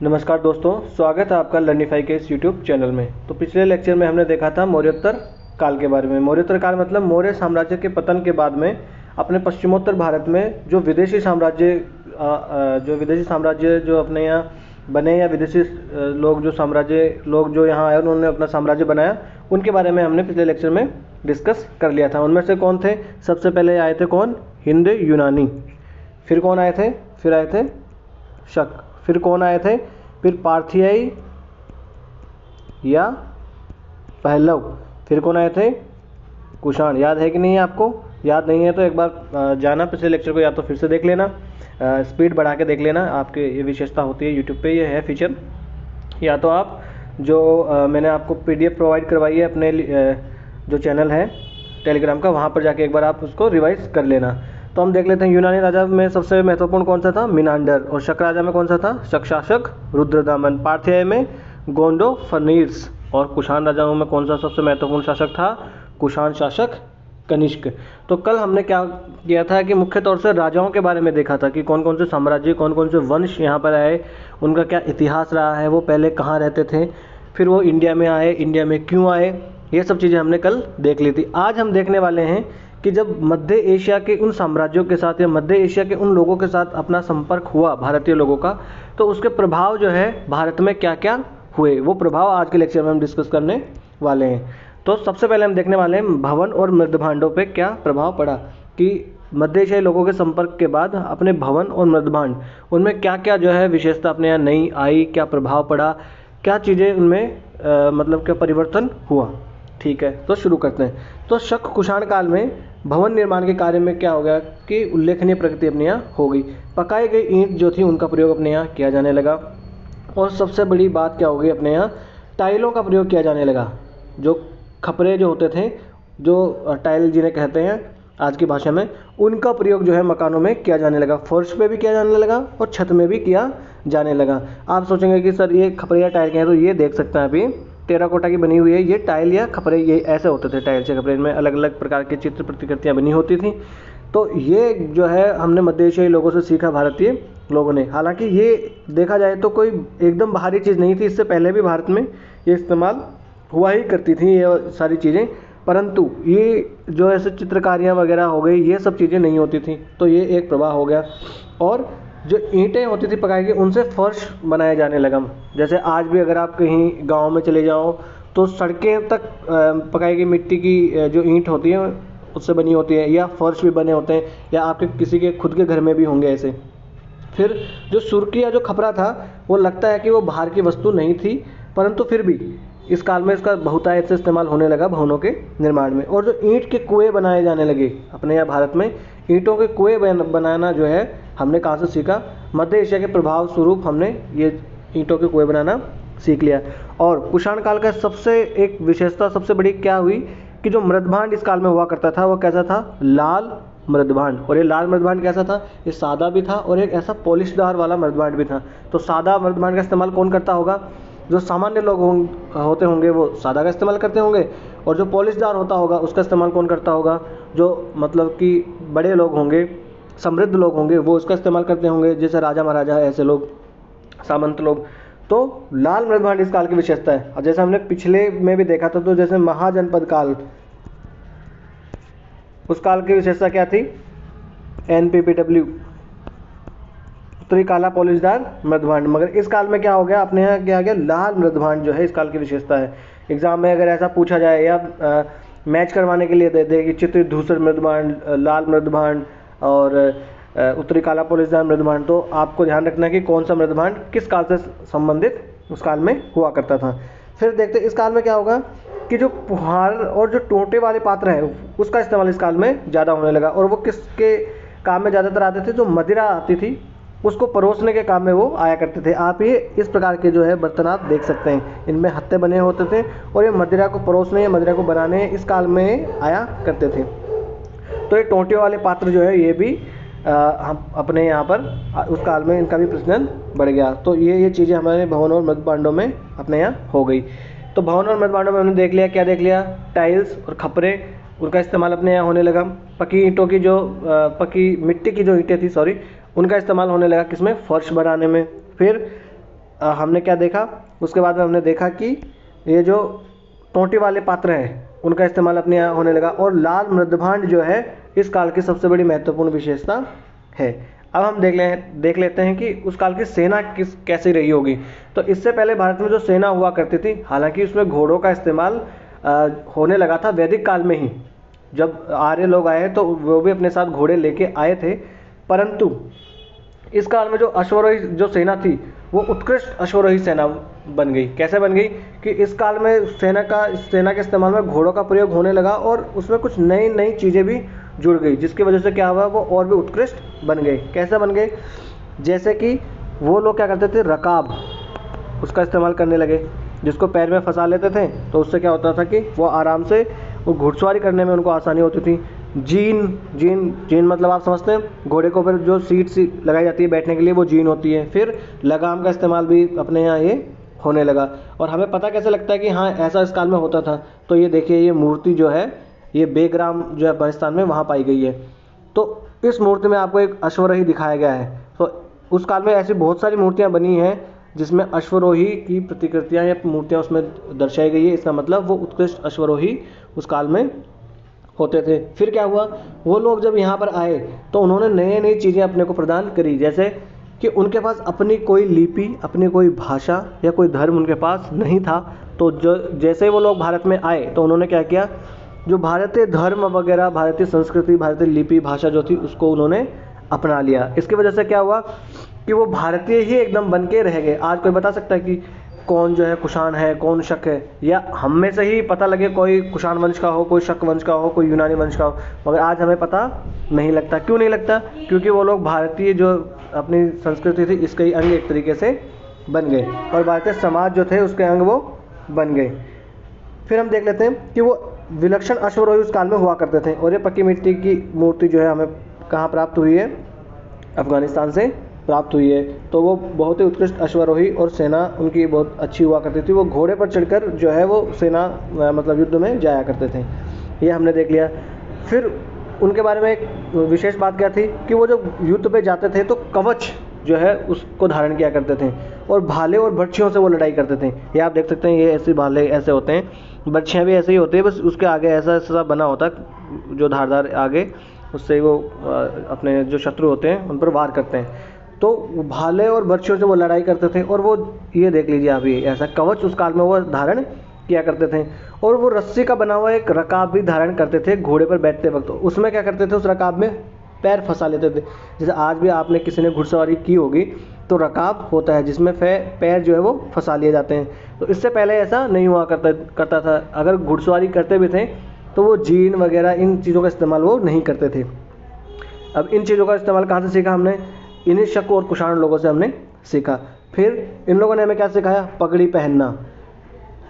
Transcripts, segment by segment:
नमस्कार दोस्तों, स्वागत है आपका लर्निफाई के इस यूट्यूब चैनल में। तो पिछले लेक्चर में हमने देखा था मौर्योत्तर काल के बारे में। मौर्योत्तर काल मतलब मौर्य साम्राज्य के पतन के बाद में अपने पश्चिमोत्तर भारत में जो विदेशी साम्राज्य जो अपने यहाँ बने या विदेशी लोग जो यहाँ आए उन्होंने अपना साम्राज्य बनाया, उनके बारे में हमने पिछले लेक्चर में डिस्कस कर लिया था। उनमें से कौन थे? सबसे पहले आए थे कौन? हिंद यूनानी। फिर कौन आए थे? फिर आए थे शक। फिर कौन आए थे? फिर पार्थियाई या पहलव। फिर कौन आए थे? कुषाण। याद है कि नहीं? आपको याद नहीं है तो एक बार जाना पिछले लेक्चर को या तो फिर से देख लेना, स्पीड बढ़ा के देख लेना। आपके ये विशेषता होती है यूट्यूब पे, ये है फीचर। या तो आप जो मैंने आपको PDF प्रोवाइड करवाई है अपने जो चैनल है टेलीग्राम का, वहाँ पर जाके एक बार आप उसको रिवाइज कर लेना। तो हम देख लेते हैं यूनानी राजा में सबसे महत्वपूर्ण कौन सा था? मिनांडर। और शक राजा में कौन सा था? शक शासक रुद्रदामन। पार्थियाई में गोंडोफर्नीस। और कुषाण राजाओं में कौन सा सबसे महत्वपूर्ण शासक था? कुषाण शासक कनिष्क। तो कल हमने क्या किया था कि मुख्य तौर से राजाओं के बारे में देखा था कि कौन कौन से साम्राज्य, कौन कौन से वंश यहाँ पर आए, उनका क्या इतिहास रहा है, वो पहले कहाँ रहते थे, फिर वो इंडिया में आए, इंडिया में क्यों आए, ये सब चीज़ें हमने कल देख ली थी। आज हम देखने वाले हैं कि जब मध्य एशिया के उन साम्राज्यों के साथ या मध्य एशिया के उन लोगों के साथ अपना संपर्क हुआ भारतीय लोगों का, तो उसके प्रभाव जो है भारत में क्या क्या हुए, वो प्रभाव आज के लेक्चर में हम डिस्कस करने वाले हैं। तो सबसे पहले हम देखने वाले हैं भवन और मृदभांडों पे क्या प्रभाव पड़ा, कि मध्य एशियाई लोगों के संपर्क के बाद अपने भवन और मृदभांड, उनमें क्या क्या जो है विशेषता अपने यहाँ नई आई, क्या प्रभाव पड़ा, क्या चीज़ें उनमें मतलब क्या परिवर्तन हुआ। ठीक है, तो शुरू करते हैं। तो शक कुषाण काल में भवन निर्माण के कार्य में क्या हो गया कि उल्लेखनीय प्रगति अपने यहाँ हो गई। पकाई गई ईंट जो थी उनका प्रयोग अपने यहाँ किया जाने लगा। और सबसे बड़ी बात क्या हो गई, अपने यहाँ टाइलों का प्रयोग किया जाने लगा। जो खपरे जो होते थे, जो टाइल जिन्हें कहते हैं आज की भाषा में, उनका प्रयोग जो है मकानों में किया जाने लगा। फर्श पे भी किया जाने लगा और छत में भी किया जाने लगा। आप सोचेंगे कि सर ये खपरे या टाइल के हैं, तो ये देख सकते हैं अभी टेराकोटा की बनी हुई है ये टाइल या खपरे, ये ऐसे होते थे टाइल से खपरे। इनमें अलग अलग प्रकार के चित्र प्रतिकृतियाँ बनी होती थी। तो ये जो है हमने मध्य एशियाई लोगों से सीखा, भारतीय लोगों ने। हालांकि ये देखा जाए तो कोई एकदम बाहरी चीज़ नहीं थी, इससे पहले भी भारत में ये इस्तेमाल हुआ ही करती थी ये सारी चीज़ें, परंतु ये जो ऐसे चित्रकारियाँ वगैरह हो गई, ये सब चीज़ें नहीं होती थी। तो ये एक प्रभाव हो गया। और जो ईंटें होती थी पकाई की, उनसे फर्श बनाया जाने लगा। जैसे आज भी अगर आप कहीं गांव में चले जाओ तो सड़कें तक पकाई की मिट्टी की जो ईंट होती है उससे बनी होती है, या फर्श भी बने होते हैं, या आपके किसी के खुद के घर में भी होंगे ऐसे। फिर जो सुर्की या जो खपरा था, वो लगता है कि वो बाहर की वस्तु नहीं थी, परंतु फिर भी इस काल में इसका बहुतायत से इस्तेमाल होने लगा भवनों के निर्माण में। और जो ईंट के कुएँ बनाए जाने लगे अपने यहाँ भारत में, ईंटों के कुएँ बनाना जो है हमने कहाँ से सीखा? मध्य एशिया के प्रभाव स्वरूप हमने ये ईंटों के कुएँ बनाना सीख लिया। और कुषाण काल का सबसे एक विशेषता सबसे बड़ी क्या हुई कि जो मृदभांड इस काल में हुआ करता था वो कैसा था? लाल मृदभांड। और ये लाल मृदभांड कैसा था? ये सादा भी था और एक ऐसा पॉलिशदार वाला मृदभांड भी था। तो सादा मृदभांड का इस्तेमाल कौन करता होगा? जो सामान्य लोग होते होंगे वो सादा का इस्तेमाल करते होंगे, और जो पॉलिशदार होता होगा उसका इस्तेमाल कौन करता होगा? जो मतलब कि बड़े लोग होंगे, समृद्ध लोग होंगे, वो उसका इस्तेमाल करते होंगे, जैसे राजा महाराजा ऐसे लोग, सामंत लोग। तो लाल मृदभांड इस काल की विशेषता है। और जैसे हमने पिछले में भी देखा था, तो जैसे महाजनपद काल, उस काल की विशेषता क्या थी? NPPW, उत्तरी काला पॉलिशदार मृदभांड। मगर इस काल में क्या हो गया? अपने यहाँ क्या आ गया? लाल मृदभांड जो है इस काल की विशेषता है। एग्जाम में अगर ऐसा पूछा जाए या मैच करवाने के लिए दे दे कि चित्रित धूसर मृदभांड, लाल मृदभांड और उत्तरी काला पॉलिशदार मृदभांड, तो आपको ध्यान रखना है कि कौन सा मृदभांड किस काल से संबंधित उस काल में हुआ करता था। फिर देखते इस काल में क्या होगा कि जो पुहार और जो टोंटे वाले पात्र हैं उसका इस्तेमाल इस काल में ज़्यादा होने लगा। और वो किसके काम में ज़्यादातर आते थे? जो मदिरा आती थी उसको परोसने के काम में वो आया करते थे। आप ये इस प्रकार के जो है बर्तन आप देख सकते हैं, इनमें हत्थे बने होते थे और ये मदिरा को परोसने या मदिरा को बनाने इस काल में आया करते थे। तो ये टोंटे वाले पात्र जो है ये भी हम अपने यहाँ पर उस काल में इनका भी प्रचलन बढ़ गया। तो ये चीज़ें हमारे भवन और मृदभांडों में अपने यहाँ हो गई। तो भवन और मृदभांडों में हमने देख लिया, क्या देख लिया? टाइल्स और खपरे, उनका इस्तेमाल अपने यहाँ होने लगा। पकी ईंटों की जो पकी मिट्टी की जो ईंटें थी, सॉरी, उनका इस्तेमाल होने लगा किसमें? फर्श बनाने में। फिर हमने क्या देखा, उसके बाद में हमने देखा कि ये जो टोंटी वाले पात्र हैं उनका इस्तेमाल अपने यहाँ होने लगा, और लाल मृदभांड जो है इस काल की सबसे बड़ी महत्वपूर्ण विशेषता है। अब हम देख लेते हैं कि उस काल की सेना कैसी रही होगी। तो इससे पहले भारत में जो सेना हुआ करती थी, हालांकि उसमें घोड़ों का इस्तेमाल होने लगा था वैदिक काल में ही। जब आर्य लोग आए तो वो भी अपने साथ घोड़े लेके आए थे, परंतु इस काल में जो अश्वरोही जो सेना थी वो उत्कृष्ट अश्वरोही सेना बन गई। कैसे बन गई कि इस काल में सेना के इस्तेमाल में घोड़ों का प्रयोग होने लगा, और उसमें कुछ नई नई चीज़ें भी जुड़ गई, जिसकी वजह से क्या हुआ, वो और भी उत्कृष्ट बन गए। कैसे बन गए, जैसे कि वो लोग क्या करते थे, रकाब उसका इस्तेमाल करने लगे, जिसको पैर में फंसा लेते थे, तो उससे क्या होता था कि वो आराम से वो घुड़सवारी करने में उनको आसानी होती थी। जीन मतलब आप समझते हैं, घोड़े के ऊपर जो सीट सी लगाई जाती है बैठने के लिए, वो जीन होती है। फिर लगाम का इस्तेमाल भी अपने यहाँ ये होने लगा। और हमें पता कैसे लगता है कि हाँ ऐसा इस काल में होता था, तो ये देखिए, ये मूर्ति जो है ये बेग्राम जो है अफगानिस्तान में वहाँ पाई गई है। तो इस मूर्ति में आपको एक अश्वरोही दिखाया गया है। तो उस काल में ऐसी बहुत सारी मूर्तियाँ बनी हैं जिसमें अश्वरोही की प्रतिकृतियाँ या मूर्तियाँ उसमें दर्शाई गई है। इसका मतलब वो उत्कृष्ट अश्वरोही उस काल में होते थे। फिर क्या हुआ, वो लोग जब यहाँ पर आए तो उन्होंने नई नई चीज़ें अपने को प्रदान करी, जैसे कि उनके पास अपनी कोई लिपि, अपनी कोई भाषा या कोई धर्म उनके पास नहीं था। तो जैसे वो लोग भारत में आए तो उन्होंने क्या किया, जो भारतीय धर्म वगैरह, भारतीय संस्कृति, भारतीय लिपि भाषा जो थी उसको उन्होंने अपना लिया। इसकी वजह से क्या हुआ कि वो भारतीय ही एकदम बन के रह गए। आज कोई बता सकता है कि कौन जो है कुषाण है, कौन शक है, या हम में से ही पता लगे कोई कुषाण वंश का हो, कोई शक वंश का हो, कोई यूनानी वंश का हो, मगर आज हमें पता नहीं लगता। क्यों नहीं लगता, क्योंकि वो लोग भारतीय जो अपनी संस्कृति थी इसके ही अंग एक तरीके से बन गए, और भारतीय समाज जो थे उसके अंग वो बन गए। फिर हम देख लेते हैं कि वो विलक्षण अश्वरोही उस काल में हुआ करते थे। और ये पक्की मिट्टी की मूर्ति जो है हमें कहाँ प्राप्त हुई है, अफगानिस्तान से प्राप्त हुई है। तो वो बहुत ही उत्कृष्ट अश्वरोही और सेना उनकी बहुत अच्छी हुआ करती थी। वो घोड़े पर चढ़कर जो है वो सेना मतलब युद्ध में जाया करते थे। ये हमने देख लिया। फिर उनके बारे में एक विशेष बात क्या थी कि वो जब युद्ध पे जाते थे तो कवच जो है उसको धारण किया करते थे, और भाले और बर्छियों से वो लड़ाई करते थे। ये आप देख सकते हैं, ये ऐसे भाले ऐसे होते हैं, बर्छियाँ भी ऐसे ही होती है, बस उसके आगे ऐसा ऐसा बना होता है जो धारदार आगे, उससे वो अपने जो शत्रु होते हैं उन पर वार करते हैं। तो भाले और बर्छियों से वो लड़ाई करते थे, और वो ये देख लीजिए आप, ये ऐसा कवच उस काल में वो धारण किया करते थे। और वो रस्सी का बना हुआ एक रकाब भी धारण करते थे घोड़े पर बैठते वक्त। उसमें क्या करते थे, उस रकाब में पैर फंसा लेते थे। जैसे आज भी आपने किसी ने घुड़सवारी की होगी तो रकाब होता है जिसमें पैर जो है वो फंसा लिए जाते हैं। तो इससे पहले ऐसा नहीं हुआ करता था। अगर घुड़सवारी करते भी थे तो वो जीन वगैरह इन चीज़ों का इस्तेमाल वो नहीं करते थे। अब इन चीज़ों का इस्तेमाल कहाँ से सीखा हमने, इन्हीं शक और कुषाण लोगों से हमने सीखा। फिर इन लोगों ने हमें क्या सिखाया, पगड़ी पहनना,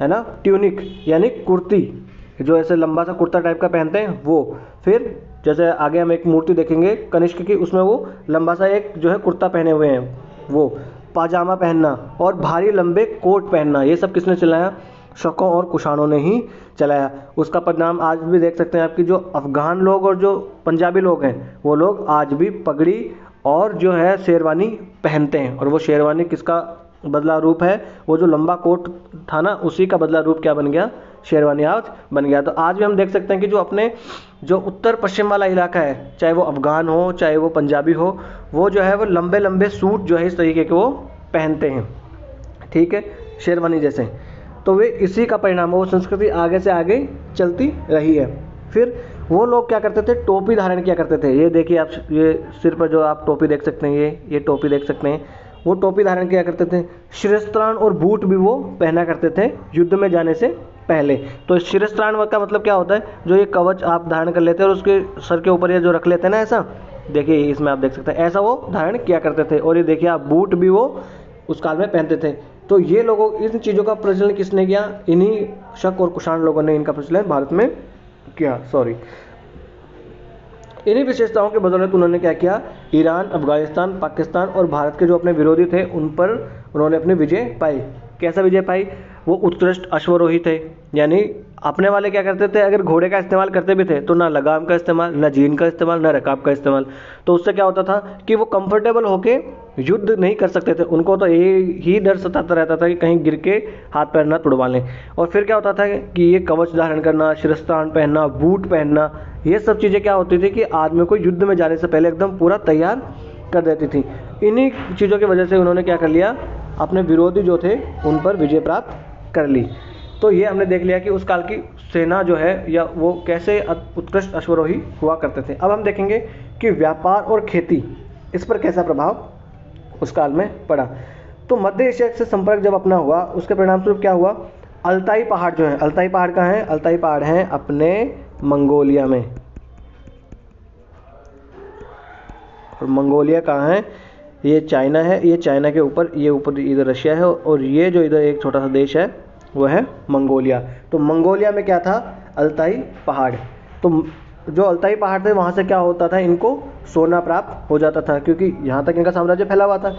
है ना, ट्यूनिक यानी कुर्ती, जो ऐसे लंबा सा कुर्ता टाइप का पहनते हैं वो। फिर जैसे आगे हम एक मूर्ति देखेंगे कनिष्क की, उसमें वो लंबा सा एक जो है कुर्ता पहने हुए हैं, वो पाजामा पहनना और भारी लंबे कोट पहनना, ये सब किसने चलाया, शकों और कुषाणों ने ही चलाया। उसका परिणाम आज भी देख सकते हैं आपकी, जो अफ़गान लोग और जो पंजाबी लोग हैं वो लोग आज भी पगड़ी और जो है शेरवानी पहनते हैं। और वो शेरवानी किसका बदला रूप है, वो जो लंबा कोट था ना उसी का बदला रूप क्या बन गया, शेरवानी आज बन गया। तो आज भी हम देख सकते हैं कि जो अपने जो उत्तर पश्चिम वाला इलाका है, चाहे वो अफ़गान हो चाहे वो पंजाबी हो, वो जो है वो लंबे लंबे सूट जो है इस तरीके के वो पहनते हैं, ठीक है, शेरवानी जैसे। तो वे इसी का परिणाम है, वो संस्कृति आगे से आगे चलती रही है। फिर वो लोग क्या करते थे, टोपी धारण किया करते थे। ये देखिए आप, ये सिर पर जो आप टोपी देख सकते हैं, ये टोपी देख सकते हैं, वो टोपी धारण किया करते थे। शिरस्त्राण और बूट भी वो पहना करते थे युद्ध में जाने से पहले। तो शिरस्त्राण का मतलब क्या होता है, जो ये कवच आप धारण कर लेते हैं और उसके सर के ऊपर ये जो रख लेते हैं ना, ऐसा देखिए इसमें आप देख सकते हैं, ऐसा वो धारण किया करते थे। और ये देखिए आप, बूट भी वो उस काल में पहनते थे। तो ये लोगों, इन चीज़ों का प्रचलन किसने किया, इन्हीं शक और कुषाण लोगों ने इनका प्रचलन भारत में किया। इन्हीं विशेषताओं के बदौलत उन्होंने क्या किया, ईरान, अफगानिस्तान, पाकिस्तान और भारत के जो अपने विरोधी थे उन पर उन्होंने अपनी विजय पाई। कैसा विजय पाई, वो उत्कृष्ट अश्वरोही थे, यानी अपने वाले क्या करते थे, अगर घोड़े का इस्तेमाल करते भी थे तो ना लगाम का इस्तेमाल, ना जीन का इस्तेमाल, ना रकाब का इस्तेमाल। तो उससे क्या होता था कि वो कंफर्टेबल होके युद्ध नहीं कर सकते थे। उनको तो ये ही डर सताता रहता था कि कहीं गिर के हाथ पैर ना तुड़वा लें। और फिर क्या होता था कि ये कवच धारण करना, शिरस्त्राण पहनना, बूट पहनना, ये सब चीज़ें क्या होती थी कि आदमी को युद्ध में जाने से पहले एकदम पूरा तैयार कर देती थी। इन्हीं चीज़ों की वजह से उन्होंने क्या कर लिया, अपने विरोधी जो थे उन पर विजय प्राप्त कर ली। तो ये हमने देख लिया कि उस काल की सेना जो है या वो कैसे उत्कृष्ट अश्वरोही हुआ करते थे। अब हम देखेंगे कि व्यापार और खेती, इस पर कैसा प्रभाव उस काल में पड़ा। तो मध्य एशिया से संपर्क जब अपना हुआ, उसके परिणाम स्वरूप क्या हुआ, अल्ताई पहाड़ जो है, अल्ताई पहाड़ कहाँ है, अल्ताई पहाड़ हैं अपने मंगोलिया में। और मंगोलिया कहाँ है, ये चाइना है, ये चाइना के ऊपर, ये ऊपर इधर रशिया है, और ये जो इधर एक छोटा सा देश है वो है मंगोलिया। तो मंगोलिया में क्या था, अल्ताई पहाड़। तो जो अल्ताई पहाड़ थे वहाँ से क्या होता था, इनको सोना प्राप्त हो जाता था, क्योंकि यहाँ तक इनका साम्राज्य फैला हुआ था।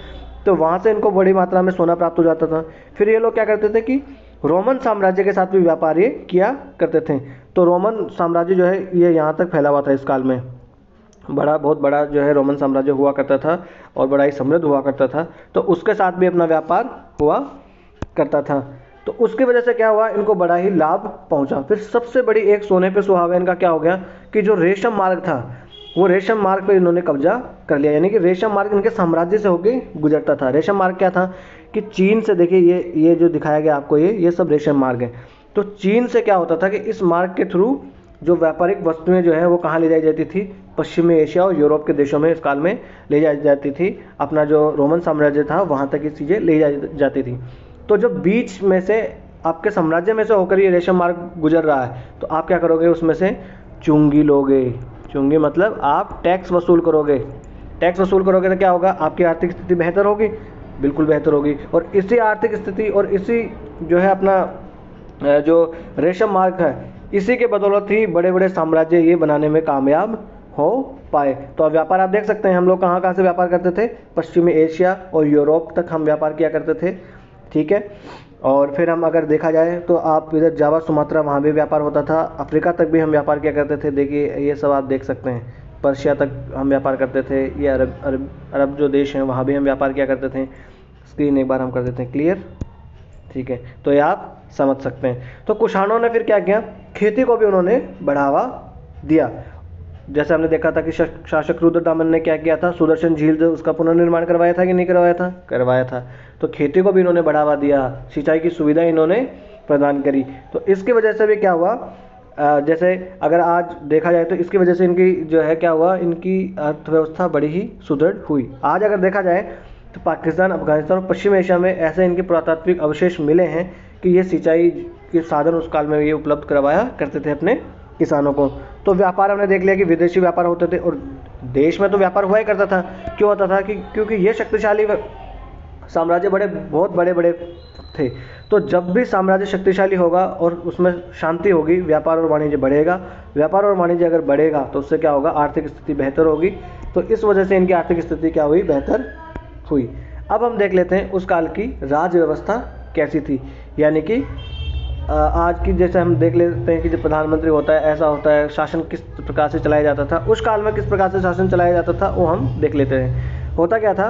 तो वहाँ से इनको बड़ी मात्रा में सोना प्राप्त हो जाता था। फिर ये लोग क्या करते थे कि रोमन साम्राज्य के साथ भी व्यापार ये किया करते थे। तो रोमन साम्राज्य जो है ये यहाँ तक फैला हुआ था इस काल में, बहुत बड़ा जो है रोमन साम्राज्य हुआ करता था और बड़ा ही समृद्ध हुआ करता था। तो उसके साथ भी अपना व्यापार हुआ करता था। तो उसकी वजह से क्या हुआ, इनको बड़ा ही लाभ पहुंचा। फिर सबसे बड़ी एक सोने पे सुहागा इनका क्या हो गया कि जो रेशम मार्ग था, वो रेशम मार्ग पे इन्होंने कब्जा कर लिया। यानी कि रेशम मार्ग इनके साम्राज्य से होके गुजरता था। रेशम मार्ग क्या था कि चीन से, देखिए ये जो दिखाया गया आपको, ये सब रेशम मार्ग है। तो चीन से क्या होता था कि इस मार्ग के थ्रू जो व्यापारिक वस्तुएं जो है वो कहाँ ले जाई जाती थी, पश्चिमी एशिया और यूरोप के देशों में इस काल में ले जाई जाती थी। अपना जो रोमन साम्राज्य था वहाँ तक ये चीज़ें ले जाई जाती थी। तो जब बीच में से आपके साम्राज्य में से होकर ये रेशम मार्ग गुजर रहा है, तो आप क्या करोगे, उसमें से चुंगी लोगे। चुंगी मतलब आप टैक्स वसूल करोगे। टैक्स वसूल करोगे तो क्या होगा, आपकी आर्थिक स्थिति बेहतर होगी, बिल्कुल बेहतर होगी। और इसी आर्थिक स्थिति और इसी जो है अपना जो रेशम मार्ग है, इसी के बदौलत ही बड़े बड़े साम्राज्य ये बनाने में कामयाब हो पाए। तो अब व्यापार आप देख सकते हैं, हम लोग कहाँ कहाँ से व्यापार करते थे, पश्चिमी एशिया और यूरोप तक हम व्यापार किया करते थे, ठीक है। और फिर हम अगर देखा जाए तो आप इधर जावा सुमात्रा, वहाँ भी व्यापार होता था। अफ्रीका तक भी हम व्यापार किया करते थे। देखिए ये सब आप देख सकते हैं, पर्शिया तक हम व्यापार करते थे। ये अरब जो देश हैं वहाँ भी हम व्यापार किया करते थे। स्क्रीन एक बार हम कर देते हैं क्लियर, ठीक है। तो ये आप समझ सकते हैं। तो कुषाणों ने फिर क्या किया, खेती को भी उन्होंने बढ़ावा दिया। जैसे हमने देखा था कि शासक रुद्रदामन ने क्या किया था, सुदर्शन झील जो उसका पुनर्निर्माण करवाया था कि नहीं करवाया था, करवाया था। तो खेती को भी इन्होंने बढ़ावा दिया, सिंचाई की सुविधा इन्होंने प्रदान करी। तो इसकी वजह से भी क्या हुआ, जैसे अगर आज देखा जाए तो इसकी वजह से इनकी जो है क्या हुआ, इनकी अर्थव्यवस्था बड़ी ही सुदृढ़ हुई। आज अगर देखा जाए तो पाकिस्तान, अफगानिस्तान और पश्चिम एशिया में ऐसे इनके पुरातात्विक अवशेष मिले हैं कि ये सिंचाई के साधन उस काल में ये उपलब्ध करवाया करते थे अपने किसानों को। तो व्यापार हमने देख लिया कि विदेशी व्यापार होते थे और देश में तो व्यापार हुआ ही करता था। क्यों होता था कि क्योंकि ये शक्तिशाली साम्राज्य बहुत बड़े बड़े थे। तो जब भी साम्राज्य शक्तिशाली होगा और उसमें शांति होगी, व्यापार और वाणिज्य बढ़ेगा। व्यापार और वाणिज्य अगर बढ़ेगा तो उससे क्या होगा, आर्थिक स्थिति बेहतर होगी। तो इस वजह से इनकी आर्थिक स्थिति क्या हुई, बेहतर हुई। अब हम देख लेते हैं उस काल की राज व्यवस्था कैसी थी। यानी कि आज की जैसे हम देख लेते हैं कि जो प्रधानमंत्री होता है, ऐसा होता है, शासन किस प्रकार से चलाया जाता था, उस काल में किस प्रकार से शासन चलाया जाता था वो हम देख लेते हैं। होता क्या था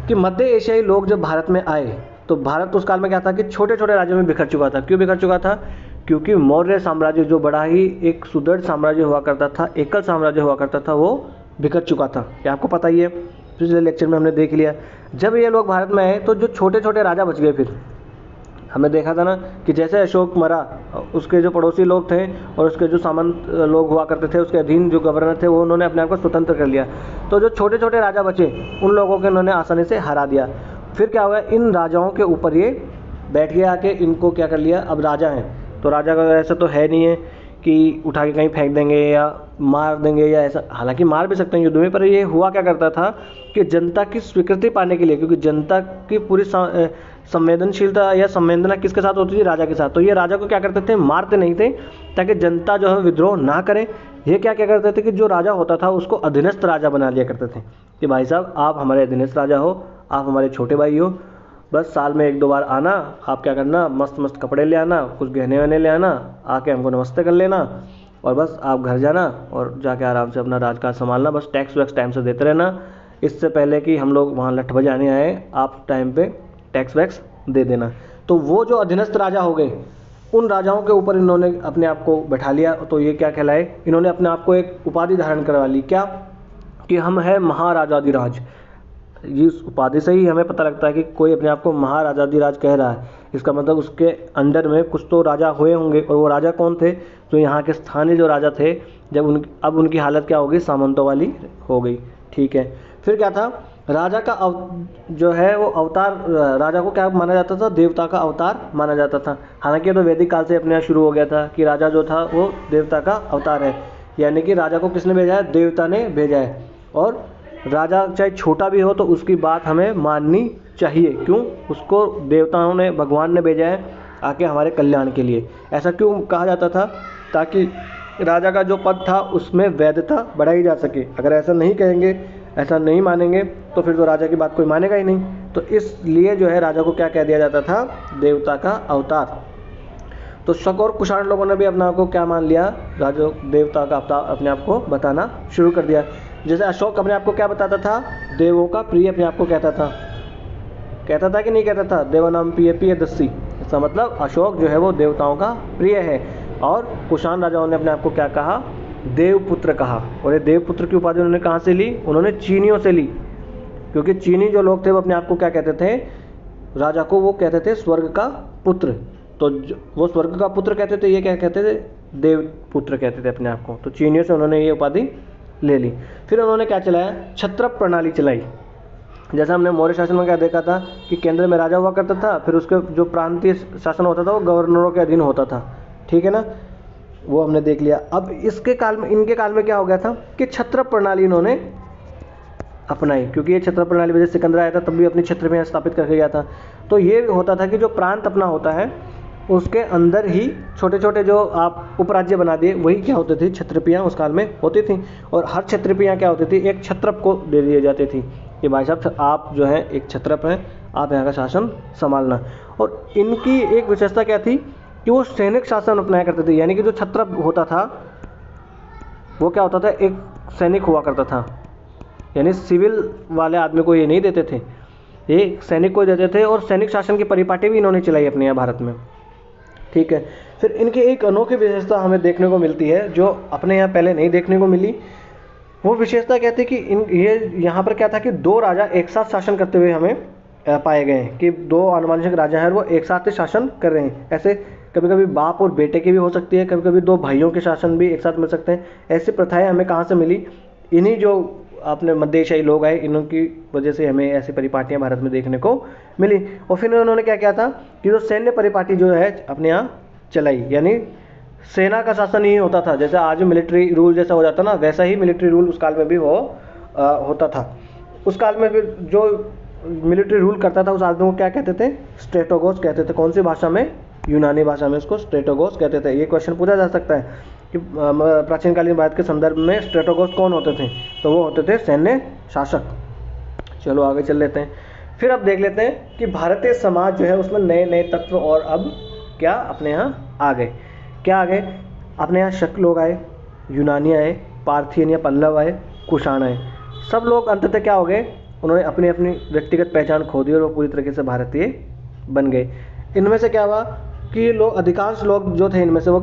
कि मध्य एशियाई लोग जब भारत में आए तो भारत उस काल में क्या था कि छोटे छोटे राज्यों में बिखर चुका था। क्यों बिखर चुका था, क्योंकि मौर्य साम्राज्य जो बड़ा ही एक सुदृढ़ साम्राज्य हुआ करता था, एकल साम्राज्य हुआ करता था, वो बिखर चुका था। ये आपको पता ही है, पिछले लेक्चर में हमने देख लिया। जब ये लोग भारत में आए तो जो छोटे छोटे राजा बच गए, फिर हमने देखा था ना कि जैसे अशोक मरा, उसके जो पड़ोसी लोग थे और उसके जो सामंत लोग हुआ करते थे, उसके अधीन जो गवर्नर थे, वो उन्होंने अपने आप को स्वतंत्र कर लिया। तो जो छोटे छोटे राजा बचे उन लोगों को उन्होंने आसानी से हरा दिया। फिर क्या हुआ, इन राजाओं के ऊपर ये बैठ गया आके, इनको क्या कर लिया, अब राजा हैं तो राजा का ऐसा तो है नहीं है कि उठा के कहीं फेंक देंगे या मार देंगे या ऐसा, हालांकि मार भी सकते हैं युद्ध में, पर ये हुआ क्या करता था कि जनता की स्वीकृति पाने के लिए, क्योंकि जनता की पूरी संवेदनशीलता या संवेदना किसके साथ होती थी, राजा के साथ। तो ये राजा को क्या करते थे, मारते नहीं थे, ताकि जनता जो है विद्रोह ना करे। ये क्या क्या करते थे कि जो राजा होता था उसको अधीनस्थ राजा बना लिया करते थे कि भाई साहब आप हमारे अधीनस्थ राजा हो, आप हमारे छोटे भाई हो, बस साल में 1-2 बार आना, आप क्या करना, मस्त मस्त कपड़े ले आना, कुछ गहने वहने ले आना, आके हमको नमस्ते कर लेना और बस आप घर जाना और जाके आराम से अपना राजकाज संभालना। बस टैक्स वैक्स टाइम से देते रहना, इससे पहले कि हम लोग वहाँ लठ बजाने आए आप टाइम पे टैक्स वैक्स दे देना। तो वो जो अधीनस्थ राजा हो गए, उन राजाओं के ऊपर इन्होंने अपने आप को बैठा लिया। तो ये क्या कहलाए, इन्होंने अपने आप को एक उपाधि धारण करवा ली, क्या कि हम है महाराजाधिराज। इस उपाधि से ही हमें पता लगता है कि कोई अपने आप को महाराजाधिराज कह रहा है, इसका मतलब उसके अंडर में कुछ तो राजा हुए होंगे। और वो राजा कौन थे, तो यहाँ के स्थानीय जो राजा थे, जब अब उनकी हालत क्या हो गई, सामंतों वाली हो गई। ठीक है, फिर क्या था, राजा का जो है वो अवतार, राजा को क्या माना जाता था, देवता का अवतार माना जाता था। हालांकि ये तो वैदिक काल से अपने यहाँ शुरू हो गया था कि राजा जो था वो देवता का अवतार है, यानी कि राजा को किसने भेजा है, देवता ने भेजा है। और राजा चाहे छोटा भी हो तो उसकी बात हमें माननी चाहिए। क्यों, उसको देवताओं ने, भगवान ने भेजा है आके हमारे कल्याण के लिए। ऐसा क्यों कहा जाता था, ताकि राजा का जो पद था उसमें वैधता बढ़ाई जा सके। अगर ऐसा नहीं कहेंगे, ऐसा नहीं मानेंगे तो फिर तो राजा की बात कोई मानेगा ही नहीं। तो इसलिए जो है राजा को क्या कह दिया जाता था, देवता का अवतार। तो शक और कुषाण लोगों ने भी अपने आप को क्या मान लिया, राजा देवता का अवतार अपने आप को बताना शुरू कर दिया। जैसे अशोक अपने आप को क्या बताता था, देवों का प्रिय अपने आप को कहता था कि नहीं कहता था, देवानाम प्रिय प्रियदर्शी। इसका मतलब अशोक जो है वो देवताओं का प्रिय है। और कुषाण राजाओं ने अपने आप को क्या कहा, देवपुत्र कहा। और ये देवपुत्र की उपाधि उन्होंने कहाँ से ली, उन्होंने चीनियों से ली। क्योंकि चीनी जो लोग थे वो अपने आप को क्या कहते थे, राजा को वो कहते थे स्वर्ग का पुत्र। तो वो स्वर्ग का पुत्र कहते थे, ये क्या कहते थे, देवपुत्र कहते थे अपने आप को। तो चीनियों से उन्होंने ये उपाधि ले ली। फिर उन्होंने क्या चलाया, छत्रप प्रणाली चलाई। जैसा हमने मौर्य शासन में क्या देखा था कि केंद्र में राजा हुआ करता था, फिर उसके जो प्रांतीय शासन होता था वो गवर्नरों के अधीन होता था। ठीक है ना, वो हमने देख लिया। अब इसके काल में, इनके काल में क्या हो गया था कि छत्रप प्रणाली इन्होंने अपनाई। क्योंकि ये छत्रप प्रणाली वजह से सिकंदर आया था, तब भी अपनी छत्र में स्थापित करके गया था। तो ये होता था कि जो प्रांत अपना होता है उसके अंदर ही छोटे छोटे जो आप उपराज्य बना दिए, वही क्या होते थे, क्षत्रिपियाँ उस काल में होती थी। और हर क्षत्रिपियाँ क्या होती थी, एक क्षत्रप को दे दिए जाती थी कि भाई साहब आप जो है एक क्षत्रप हैं, आप यहाँ का शासन संभालना। और इनकी एक विशेषता क्या थी कि वो सैनिक शासन अपनाया करते थे। यानी कि जो क्षत्रप होता था वो क्या होता था, एक सैनिक हुआ करता था। यानी सिविल वाले आदमी को ये नहीं देते थे, ये सैनिक को देते थे। और सैनिक शासन की परिपाटी भी इन्होंने चलाई अपने यहाँ भारत में। ठीक है, फिर इनकी एक अनोखी विशेषता हमें देखने को मिलती है जो अपने यहाँ पहले नहीं देखने को मिली। वो विशेषता क्या थी कि ये यहाँ पर क्या था कि 2 राजा एक साथ शासन करते हुए हमें पाए गए हैं कि 2 आनुवंशिक राजा हैं, वो एक साथ ही शासन कर रहे हैं। ऐसे कभी कभी बाप और बेटे की भी हो सकती है, कभी कभी 2 भाइयों के शासन भी एक साथ मिल सकते हैं। ऐसी प्रथाएं हमें कहाँ से मिली, इन्हीं जो अपने मध्य एशियाई लोग आए, इनकी वजह से हमें ऐसी परिपाटियाँ भारत में देखने को मिली। और फिर उन्होंने क्या किया था कि जो सैन्य परिपाटी जो है अपने यहाँ चलाई, यानी सेना का शासन ही होता था। जैसे आज मिलिट्री रूल जैसा हो जाता ना, वैसा ही मिलिट्री रूल उस काल में भी होता था। उस काल में फिर जो मिलिट्री रूल करता था उस आदमी को क्या कहते थे, स्ट्रेटोगोस कहते थे। कौन सी भाषा में, यूनानी भाषा में उसको स्ट्रेटोगोस कहते थे। ये क्वेश्चन पूछा जा सकता है कि प्राचीन कालीन भारत के संदर्भ में स्ट्रेटोगोस कौन होते थे, तो वो होते थे सैन्य शासक। चलो आगे चल लेते हैं। फिर अब देख लेते हैं कि भारतीय समाज जो है उसमें नए नए तत्व और अब क्या अपने यहाँ आ गए। क्या आ गए, अपने यहाँ शक लोग आए, यूनानी आए, पार्थियन या पल्लव आए, कुषाण आए। सब लोग अंततः क्या हो गए, उन्होंने अपनी अपनी व्यक्तिगत पहचान खो दी और वो पूरी तरीके से भारतीय बन गए। इनमें से क्या हुआ कि लोग, अधिकांश लोग जो थे इनमें से, वो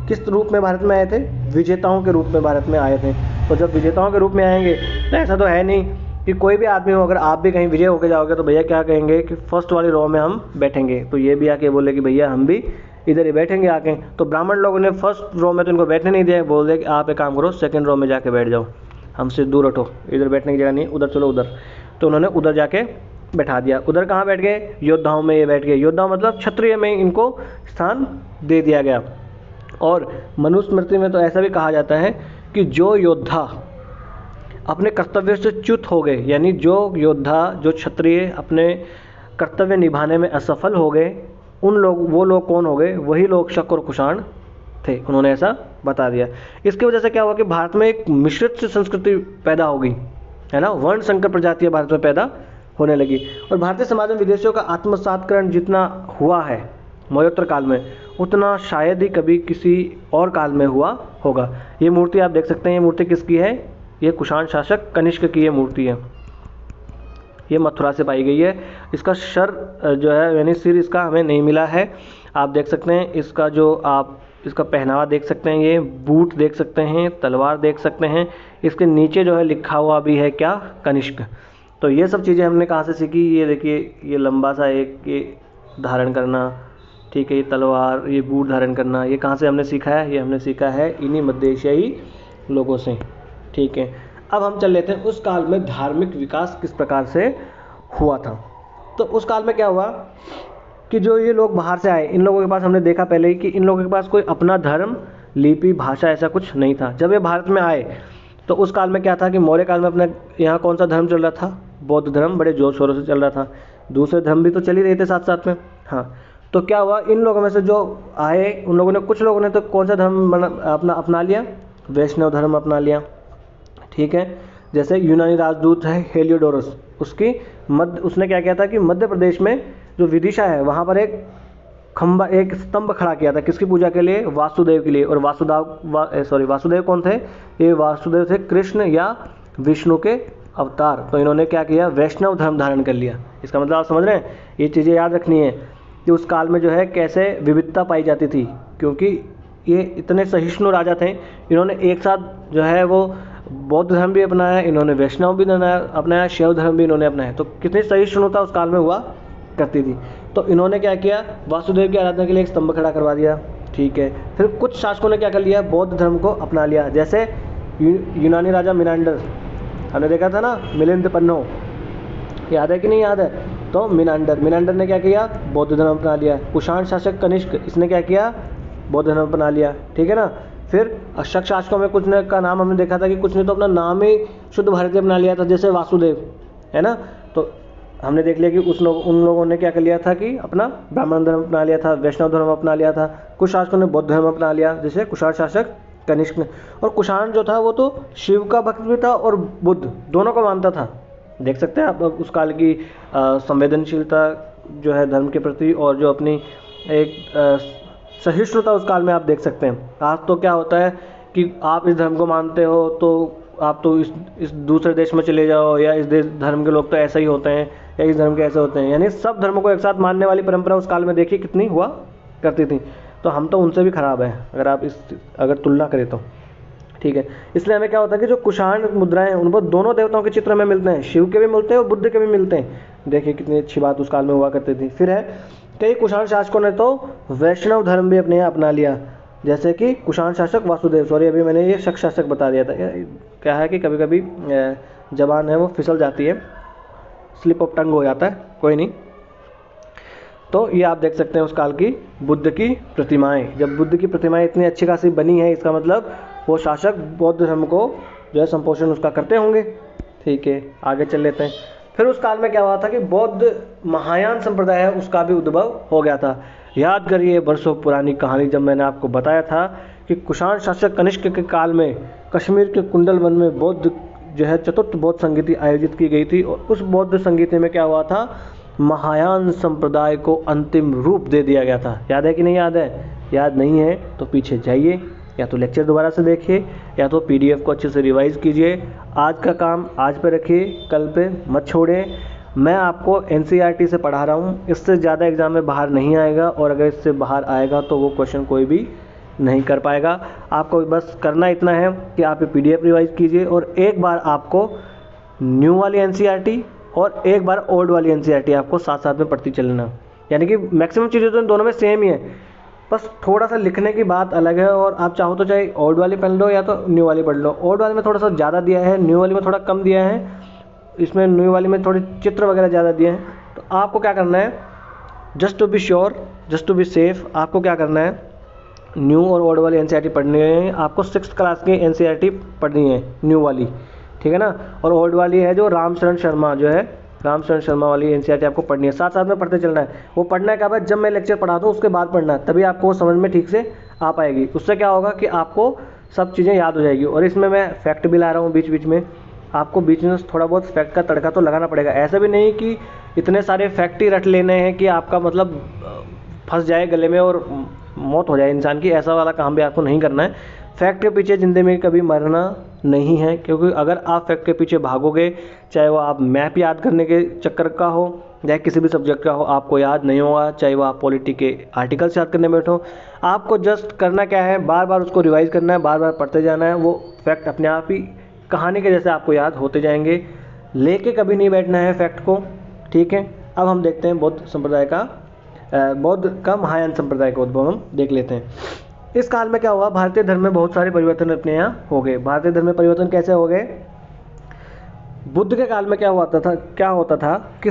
किस रूप में भारत में आए थे, विजेताओं के रूप में भारत में आए थे। तो जब विजेताओं के रूप में आएंगे तो ऐसा तो है नहीं कि कोई भी आदमी हो, अगर आप भी कहीं विजय होकर जाओगे तो भैया क्या कहेंगे कि फर्स्ट वाली रो में हम बैठेंगे। तो ये भी आके बोले कि भैया हम भी इधर ही बैठेंगे आके। तो ब्राह्मण लोगों ने फर्स्ट रो में तो इनको बैठने नहीं दिया, बोल दिया कि आप एक काम करो, सेकंड रो में जाके बैठ जाओ, हमसे दूर हटो, इधर बैठने की जगह नहीं, उधर चलो उधर। तो उन्होंने उधर जाके बैठा दिया। उधर कहाँ बैठ गए, योद्धाओं में ये बैठ गए। योद्धा मतलब क्षत्रिय में इनको स्थान दे दिया गया। और मनुस्मृति में तो ऐसा भी कहा जाता है कि जो योद्धा अपने कर्तव्य से च्युत हो गए, यानी जो योद्धा, जो क्षत्रिय अपने कर्तव्य निभाने में असफल हो गए, वो लोग कौन हो गए, वही लोग शक और कुषाण थे। उन्होंने ऐसा बता दिया। इसकी वजह से क्या हुआ कि भारत में एक मिश्रित सी संस्कृति पैदा हो गई, है ना, वर्ण संकर प्रजातियां भारत में पैदा होने लगी। और भारतीय समाज में विदेशियों का आत्मसातकरण जितना हुआ है मौर्योत्तर काल में, उतना शायद ही कभी किसी और काल में हुआ होगा। ये मूर्ति आप देख सकते हैं, ये मूर्ति किसकी है? ये कुषाण शासक कनिष्क की ये मूर्ति है। ये मथुरा से पाई गई है। इसका सर जो है यानी सिर इसका हमें नहीं मिला है। आप देख सकते हैं इसका जो आप इसका पहनावा देख सकते हैं, ये बूट देख सकते हैं, तलवार देख सकते हैं। इसके नीचे जो है लिखा हुआ भी है क्या? कनिष्क। तो ये सब चीज़ें हमने कहाँ से सीखी? ये देखिए, ये लंबा सा एक ये धारण करना, ठीक है, ये तलवार, ये बूट धारण करना, ये कहाँ से हमने सीखा है? ये हमने सीखा है इन्हीं मध्य एशियाई लोगों से, ठीक है। अब हम चल लेते हैं उस काल में धार्मिक विकास किस प्रकार से हुआ था। तो उस काल में क्या हुआ कि जो ये लोग बाहर से आए, इन लोगों के पास हमने देखा पहले ही कि इन लोगों के पास कोई अपना धर्म, लिपि, भाषा ऐसा कुछ नहीं था। जब ये भारत में आए तो उस काल में क्या था कि मौर्य काल में अपने यहाँ कौन सा धर्म चल रहा था? बौद्ध धर्म बड़े जोर शोरों से चल रहा था। दूसरे धर्म भी तो चल ही रहे थे साथ साथ में। हाँ, तो क्या हुआ, इन लोगों में से जो आए उन लोगों ने, कुछ लोगों ने तो कौन सा धर्म अपना लिया? वैष्णव धर्म अपना लिया, ठीक है। जैसे यूनानी राजदूत है हेलियोडोरस, उसने क्या किया था कि मध्य प्रदेश में जो विदिशा है वहाँ पर एक एक स्तंभ खड़ा किया था। किसकी पूजा के लिए? वासुदेव के लिए। और वासुदेव कौन थे? ये वासुदेव थे कृष्ण या विष्णु के अवतार। तो इन्होंने क्या किया? वैष्णव धर्म धारण कर लिया। इसका मतलब आप समझ रहे हैं? ये चीज़ें याद रखनी है कि उस काल में जो है कैसे विविधता पाई जाती थी, क्योंकि ये इतने सहिष्णु राजा थे। इन्होंने एक साथ जो है वो बौद्ध धर्म भी अपनाया, इन्होंने वैष्णव भी अपनाया, शैव धर्म भी इन्होंने अपनाया। तो कितनी सहिष्णुता उस काल में हुआ करती थी। तो इन्होंने क्या किया? वासुदेव की आराधना के लिए एक स्तंभ खड़ा करवा दिया, ठीक है। फिर कुछ शासकों ने क्या कर लिया? बौद्ध धर्म को अपना लिया। जैसे यूनानी राजा मिनांडर, हमने देखा था ना, मिलिंद पन्नो, याद है कि नहीं याद है? तो मिनांडर ने क्या किया? बौद्ध धर्म अपना लिया। कुषाण शासक कनिष्क, इसने क्या किया? बौद्ध धर्म अपना लिया, ठीक है ना। फिर शक शासकों में कुछ ने का नाम हमने देखा था कि कुछ ने तो अपना नाम ही शुद्ध भारतीय अपना लिया था, जैसे वासुदेव, है ना। तो हमने देख लिया कि उन लोगों ने क्या कर लिया था कि अपना ब्राह्मण धर्म अपना लिया था, वैष्णव धर्म अपना लिया था। कुछ शासकों ने बौद्ध धर्म अपना लिया, जैसे कुषाण शासक कनिष्क ने। और कुषाण जो था वो तो शिव का भक्त भी था और बुद्ध, दोनों को मानता था। देख सकते हैं आप उस काल की संवेदनशीलता जो है धर्म के प्रति, और जो अपनी एक सहिष्णुता उस काल में आप देख सकते हैं। आज तो क्या होता है कि आप इस धर्म को मानते हो तो आप तो इस दूसरे देश में चले जाओ, या इस धर्म के लोग तो ऐसे ही होते हैं, या इस धर्म के ऐसे होते हैं। यानी सब धर्मों को एक साथ मानने वाली परंपरा उस काल में देखिए कितनी हुआ करती थी। तो हम तो उनसे भी खराब हैं अगर आप अगर तुलना करें तो, ठीक है। इसलिए हमें क्या होता है कि जो कुषाण मुद्राएं हैं उन पर दोनों देवताओं के चित्र में मिलते हैं, शिव के भी मिलते हैं और बुद्ध के भी मिलते हैं। देखिए कितनी अच्छी बात उस काल में हुआ करती थी। फिर है कई कुषाण शासकों ने तो वैष्णव धर्म भी अपने यहाँ अपना लिया, जैसे कि कुषाण शासक वासुदेव, सॉरी अभी मैंने ये शक शासक बता दिया था। क्या है कि कभी कभी जबान है वो फिसल जाती है, स्लिप ऑफ टंग हो जाता है, कोई नहीं। तो ये आप देख सकते हैं उस काल की बुद्ध की प्रतिमाएं। जब बुद्ध की प्रतिमाएं इतनी अच्छी खासी बनी है, इसका मतलब वो शासक बौद्ध धर्म को जो है संपोषण उसका करते होंगे, ठीक है। आगे चल लेते हैं। फिर उस काल में क्या हुआ था कि बौद्ध महायान संप्रदाय है उसका भी उद्भव हो गया था। याद करिए वर्षों पुरानी कहानी, जब मैंने आपको बताया था कि कुषाण शासक कनिष्क के काल में कश्मीर के कुंडल वन में बौद्ध जो है चतुर्थ बौद्ध संगीति आयोजित की गई थी। और उस बौद्ध संगीति में क्या हुआ था? महायान संप्रदाय को अंतिम रूप दे दिया गया था। याद है कि नहीं याद है? याद नहीं है तो पीछे जाइए, या तो लेक्चर दोबारा से देखिए, या तो पीडीएफ को अच्छे से रिवाइज कीजिए। आज का काम आज पे रखिए, कल पे मत छोड़े। मैं आपको एनसीईआरटी से पढ़ा रहा हूँ, इससे ज़्यादा एग्जाम में बाहर नहीं आएगा, और अगर इससे बाहर आएगा तो वो क्वेश्चन कोई भी नहीं कर पाएगा। आपको बस करना इतना है कि आप ये पीडीएफ रिवाइज कीजिए, और एक बार आपको न्यू वाली एनसीईआरटी और एक बार ओल्ड वाली एनसीईआरटी आपको साथ साथ में पढ़ती चलना। यानी कि मैक्सिमम चीज़ें तो इन दोनों में सेम ही है, बस थोड़ा सा लिखने की बात अलग है। और आप चाहो तो चाहे ओल्ड वाली पढ़ लो या तो न्यू वाली पढ़ लो। ओल्ड वाली में थोड़ा सा ज़्यादा दिया है, न्यू वाली में थोड़ा कम दिया है। इसमें न्यू वाली में थोड़े चित्र वगैरह ज़्यादा दिए हैं। तो आपको क्या करना है, just to be sure, just to be safe, आपको क्या करना है, न्यू और ओल्ड वाली एनसीईआरटी पढ़नी है। आपको 6th क्लास की एनसीईआरटी पढ़नी है, न्यू वाली, ठीक है ना। और ओल्ड वाली है जो रामचरण शर्मा जो है, रामचरण शर्मा वाली एनसीईआरटी आपको पढ़नी है। साथ साथ में पढ़ते चलना है। वो पढ़ना है क्या बात, जब मैं लेक्चर पढ़ा दूँ उसके बाद पढ़ना है, तभी आपको वो समझ में ठीक से आ पाएगी। उससे क्या होगा कि आपको सब चीज़ें याद हो जाएगी। और इसमें मैं फैक्ट भी ला रहा हूँ बीच बीच में, आपको बीच में थोड़ा बहुत फैक्ट का तड़का तो लगाना पड़ेगा। ऐसा भी नहीं कि इतने सारे फैक्ट ही रट लेने हैं कि आपका मतलब फंस जाए गले में और मौत हो जाए इंसान की, ऐसा वाला काम भी आपको नहीं करना है। फैक्ट के पीछे ज़िंदगी में कभी मरना नहीं है, क्योंकि अगर आप फैक्ट के पीछे भागोगे, चाहे वो आप मैप याद करने के चक्कर का हो या किसी भी सब्जेक्ट का हो, आपको याद नहीं होगा। चाहे वो आप पॉलिटी के आर्टिकल्स याद करने बैठो, आपको जस्ट करना क्या है, बार बार उसको रिवाइज करना है, बार बार पढ़ते जाना है। वो फैक्ट अपने आप ही कहानी के जैसे आपको याद होते जाएंगे। लेके कभी नहीं बैठना है फैक्ट को, ठीक है। अब हम देखते हैं बौद्ध संप्रदाय का महायान संप्रदाय का उद्भव हम देख लेते हैं। इस काल में क्या हुआ, भारतीय धर्म में बहुत सारे परिवर्तन अपने यहाँ हो गए। भारतीय धर्म में परिवर्तन कैसे हो गए? बुद्ध के काल में क्या होता था कि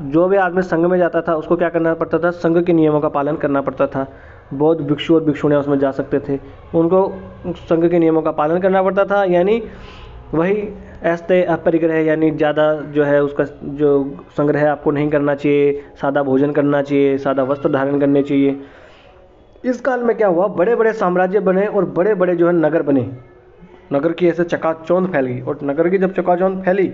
जो भी आदमी संघ में जाता था उसको क्या करना पड़ता था, संघ के नियमों का पालन करना पड़ता था। बौद्ध भिक्षु और भिक्षुणियाँ उसमें जा सकते थे, उनको संघ के नियमों का पालन करना पड़ता था। यानी वही ऐसे अपरिग्रह, यानी ज़्यादा जो है उसका जो संग्रह आपको नहीं करना चाहिए, सादा भोजन करना चाहिए, सादा वस्त्र धारण करने चाहिए। इस काल में क्या हुआ, बड़े बड़े साम्राज्य बने और बड़े बड़े जो है नगर बने। नगर की ऐसे चकाचौंध फैल गई, और नगर की जब चकाचौंध फैली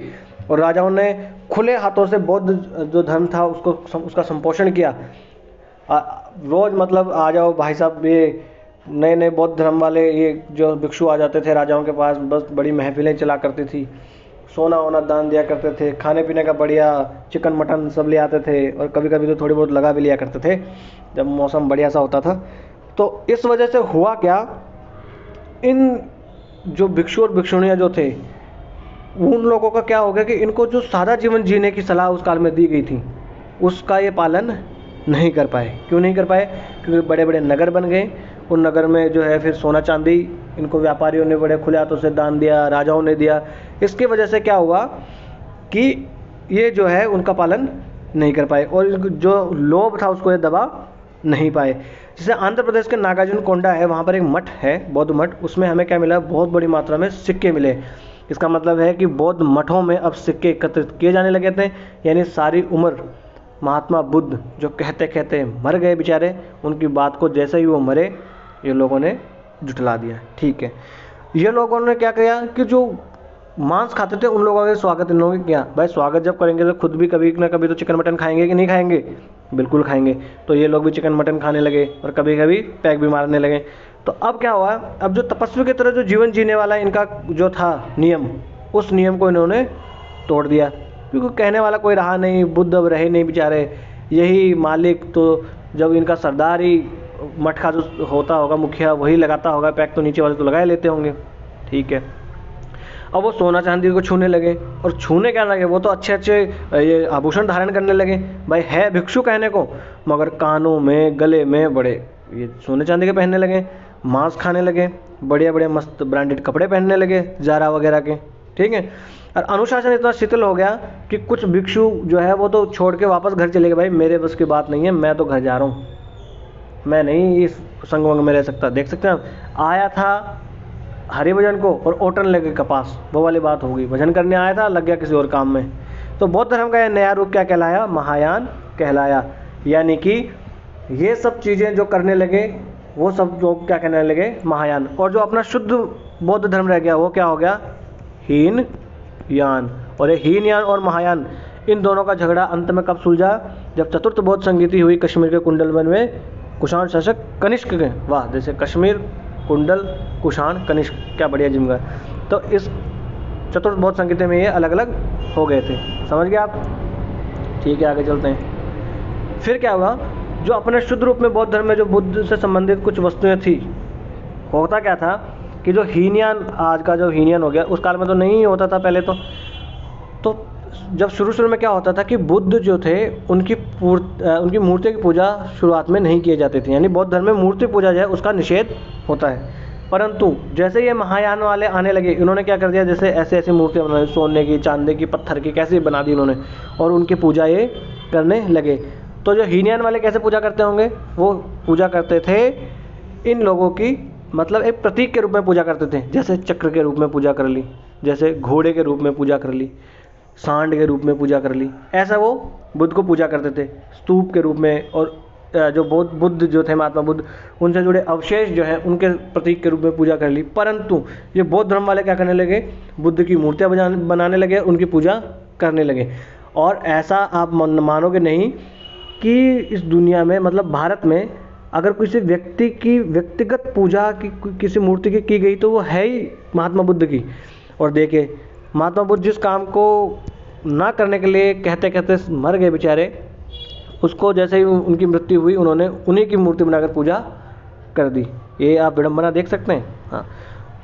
और राजाओं ने खुले हाथों से बौद्ध जो धर्म था उसका संपोषण किया। रोज़ मतलब आ जाओ भाई साहब, ये नए नए बौद्ध धर्म वाले ये जो भिक्षु आ जाते थे राजाओं के पास, बस बड़ी महफिलें चला करती थी, सोना वोना दान दिया करते थे, खाने पीने का बढ़िया चिकन मटन सब ले आते थे, और कभी कभी तो थोड़ी बहुत लगा भी लिया करते थे जब मौसम बढ़िया सा होता था। तो इस वजह से हुआ क्या, इन जो भिक्षु और भिक्षुणियाँ जो थे उन लोगों का क्या हो गया कि इनको जो सादा जीवन जीने की सलाह उस काल में दी गई थी उसका ये पालन नहीं कर पाए। क्यों नहीं कर पाए? क्योंकि बड़े बड़े नगर बन गए, उन नगर में जो है फिर सोना चांदी इनको व्यापारियों ने बड़े खुले हाथों से दान दिया, राजाओं ने दिया। इसकी वजह से क्या हुआ कि ये जो है उनका पालन नहीं कर पाए और जो लोभ था उसको ये दबा नहीं पाए। जैसे आंध्र प्रदेश के नागार्जुन कोंडा है, वहाँ पर एक मठ है, बौद्ध मठ, उसमें हमें क्या मिला, बहुत बड़ी मात्रा में सिक्के मिले। इसका मतलब है कि बौद्ध मठों में अब सिक्के एकत्रित किए जाने लगे थे। यानी सारी उम्र महात्मा बुद्ध जो कहते कहते मर गए बेचारे, उनकी बात को जैसे ही वो मरे ये लोगों ने जुटला दिया। ठीक है, ये लोगों ने क्या किया कि जो मांस खाते थे उन लोगों का स्वागत इन लोगों ने किया। भाई स्वागत जब करेंगे तो खुद भी कभी ना कभी तो चिकन मटन खाएंगे कि नहीं खाएंगे? बिल्कुल खाएंगे। तो ये लोग भी चिकन मटन खाने लगे और कभी कभी पैक भी मारने लगे। तो अब क्या हुआ, अब जो तपस्वी की तरह जो जीवन जीने वाला इनका जो था नियम, उस नियम को इन्होंने तोड़ दिया, क्योंकि कहने वाला कोई रहा नहीं, बुद्ध अब रहे नहीं बेचारे। यही मालिक, तो जब इनका सरदार ही मठ का जो होता होगा मुखिया वही लगाता होगा पैक, तो नीचे वाले तो लगाए लेते होंगे। ठीक है, अब वो सोना चांदी को छूने लगे, और छूने क्या लगे, वो तो अच्छे अच्छे ये आभूषण धारण करने लगे। भाई है भिक्षु कहने को, मगर कानों में गले में बड़े ये सोने चांदी के पहनने लगे, मांस खाने लगे, बढ़िया बढ़िया मस्त ब्रांडेड कपड़े पहनने लगे, जारा वगैरह के। ठीक है, और अनुशासन इतना शिथिल हो गया कि कुछ भिक्षु जो है वो तो छोड़ के वापस घर चले गए। भाई मेरे बस की बात नहीं है, मैं तो घर जा रहा हूँ, मैं नहीं इस संगम में रह सकता। देख सकते हैं आप, आया था हरि भजन को और ओटन लगे कपास, वो वाली बात हो गई। भजन करने आया था, लग गया किसी और काम में। तो बौद्ध धर्म का यह नया रूप क्या कहलाया? महायान कहलाया। यानी कि ये सब चीज़ें जो करने लगे वो सब जो क्या कहने लगे, महायान। और जो अपना शुद्ध बौद्ध धर्म रह गया वो क्या हो गया? हीन यान। और ये हीन यान और महायान, इन दोनों का झगड़ा अंत में कब सुलझा? जब चतुर्थ बौद्ध संगीति हुई कश्मीर के कुंडलवन में कुषाण शासक कनिष्क के। वाह, जैसे कश्मीर, कुंडल, कुषाण, कनिष्क, क्या बढ़िया जिमगा। तो इस चतुर्थ बौद्ध संगीति में ये अलग अलग हो गए थे। समझ गए आप? ठीक है, आगे चलते हैं। फिर क्या हुआ, जो अपने शुद्ध रूप में बौद्ध धर्म में जो बुद्ध से संबंधित कुछ वस्तुएं थी, होता क्या था कि जो हीनयान, आज का जो हीनयान हो गया, उस काल में तो नहीं होता था पहले। तो जब शुरू में क्या होता था कि बुद्ध जो थे उनकी मूर्ति की पूजा शुरुआत में नहीं किए जाती थी। यानी बौद्ध धर्म में मूर्ति पूजा जो है उसका निषेध होता है। परंतु जैसे ये महायान वाले आने लगे, इन्होंने क्या कर दिया, जैसे ऐसे ऐसी मूर्तियाँ बना दी, सोने की, चांदी की, पत्थर की, कैसी बना दी इन्होंने, और उनकी पूजा ये करने लगे। तो जो हीनयान वाले कैसे पूजा करते होंगे, वो पूजा करते थे इन लोगों की, मतलब एक प्रतीक के रूप में पूजा करते थे। जैसे चक्र के रूप में पूजा कर ली, जैसे घोड़े के रूप में पूजा कर ली, सांड के रूप में पूजा कर ली, ऐसा वो बुद्ध को पूजा करते थे स्तूप के रूप में। और जो बुद्ध जो थे, महात्मा बुद्ध, उनसे जुड़े अवशेष जो हैं उनके प्रतीक के रूप में पूजा कर ली। परंतु ये बौद्ध धर्म वाले क्या करने लगे, बुद्ध की मूर्तियाँ बनाने लगे, उनकी पूजा करने लगे। और ऐसा आप मानोगे नहीं कि इस दुनिया में, मतलब भारत में, अगर किसी व्यक्ति की व्यक्तिगत पूजा किसी मूर्ति की गई तो वो है ही महात्मा बुद्ध की। और देखिए महात्मा बुद्ध जिस काम को ना करने के लिए कहते कहते मर गए बेचारे, उसको जैसे ही उनकी मृत्यु हुई उन्होंने उन्हीं की मूर्ति बनाकर पूजा कर दी। ये आप विडंबना देख सकते हैं। हाँ,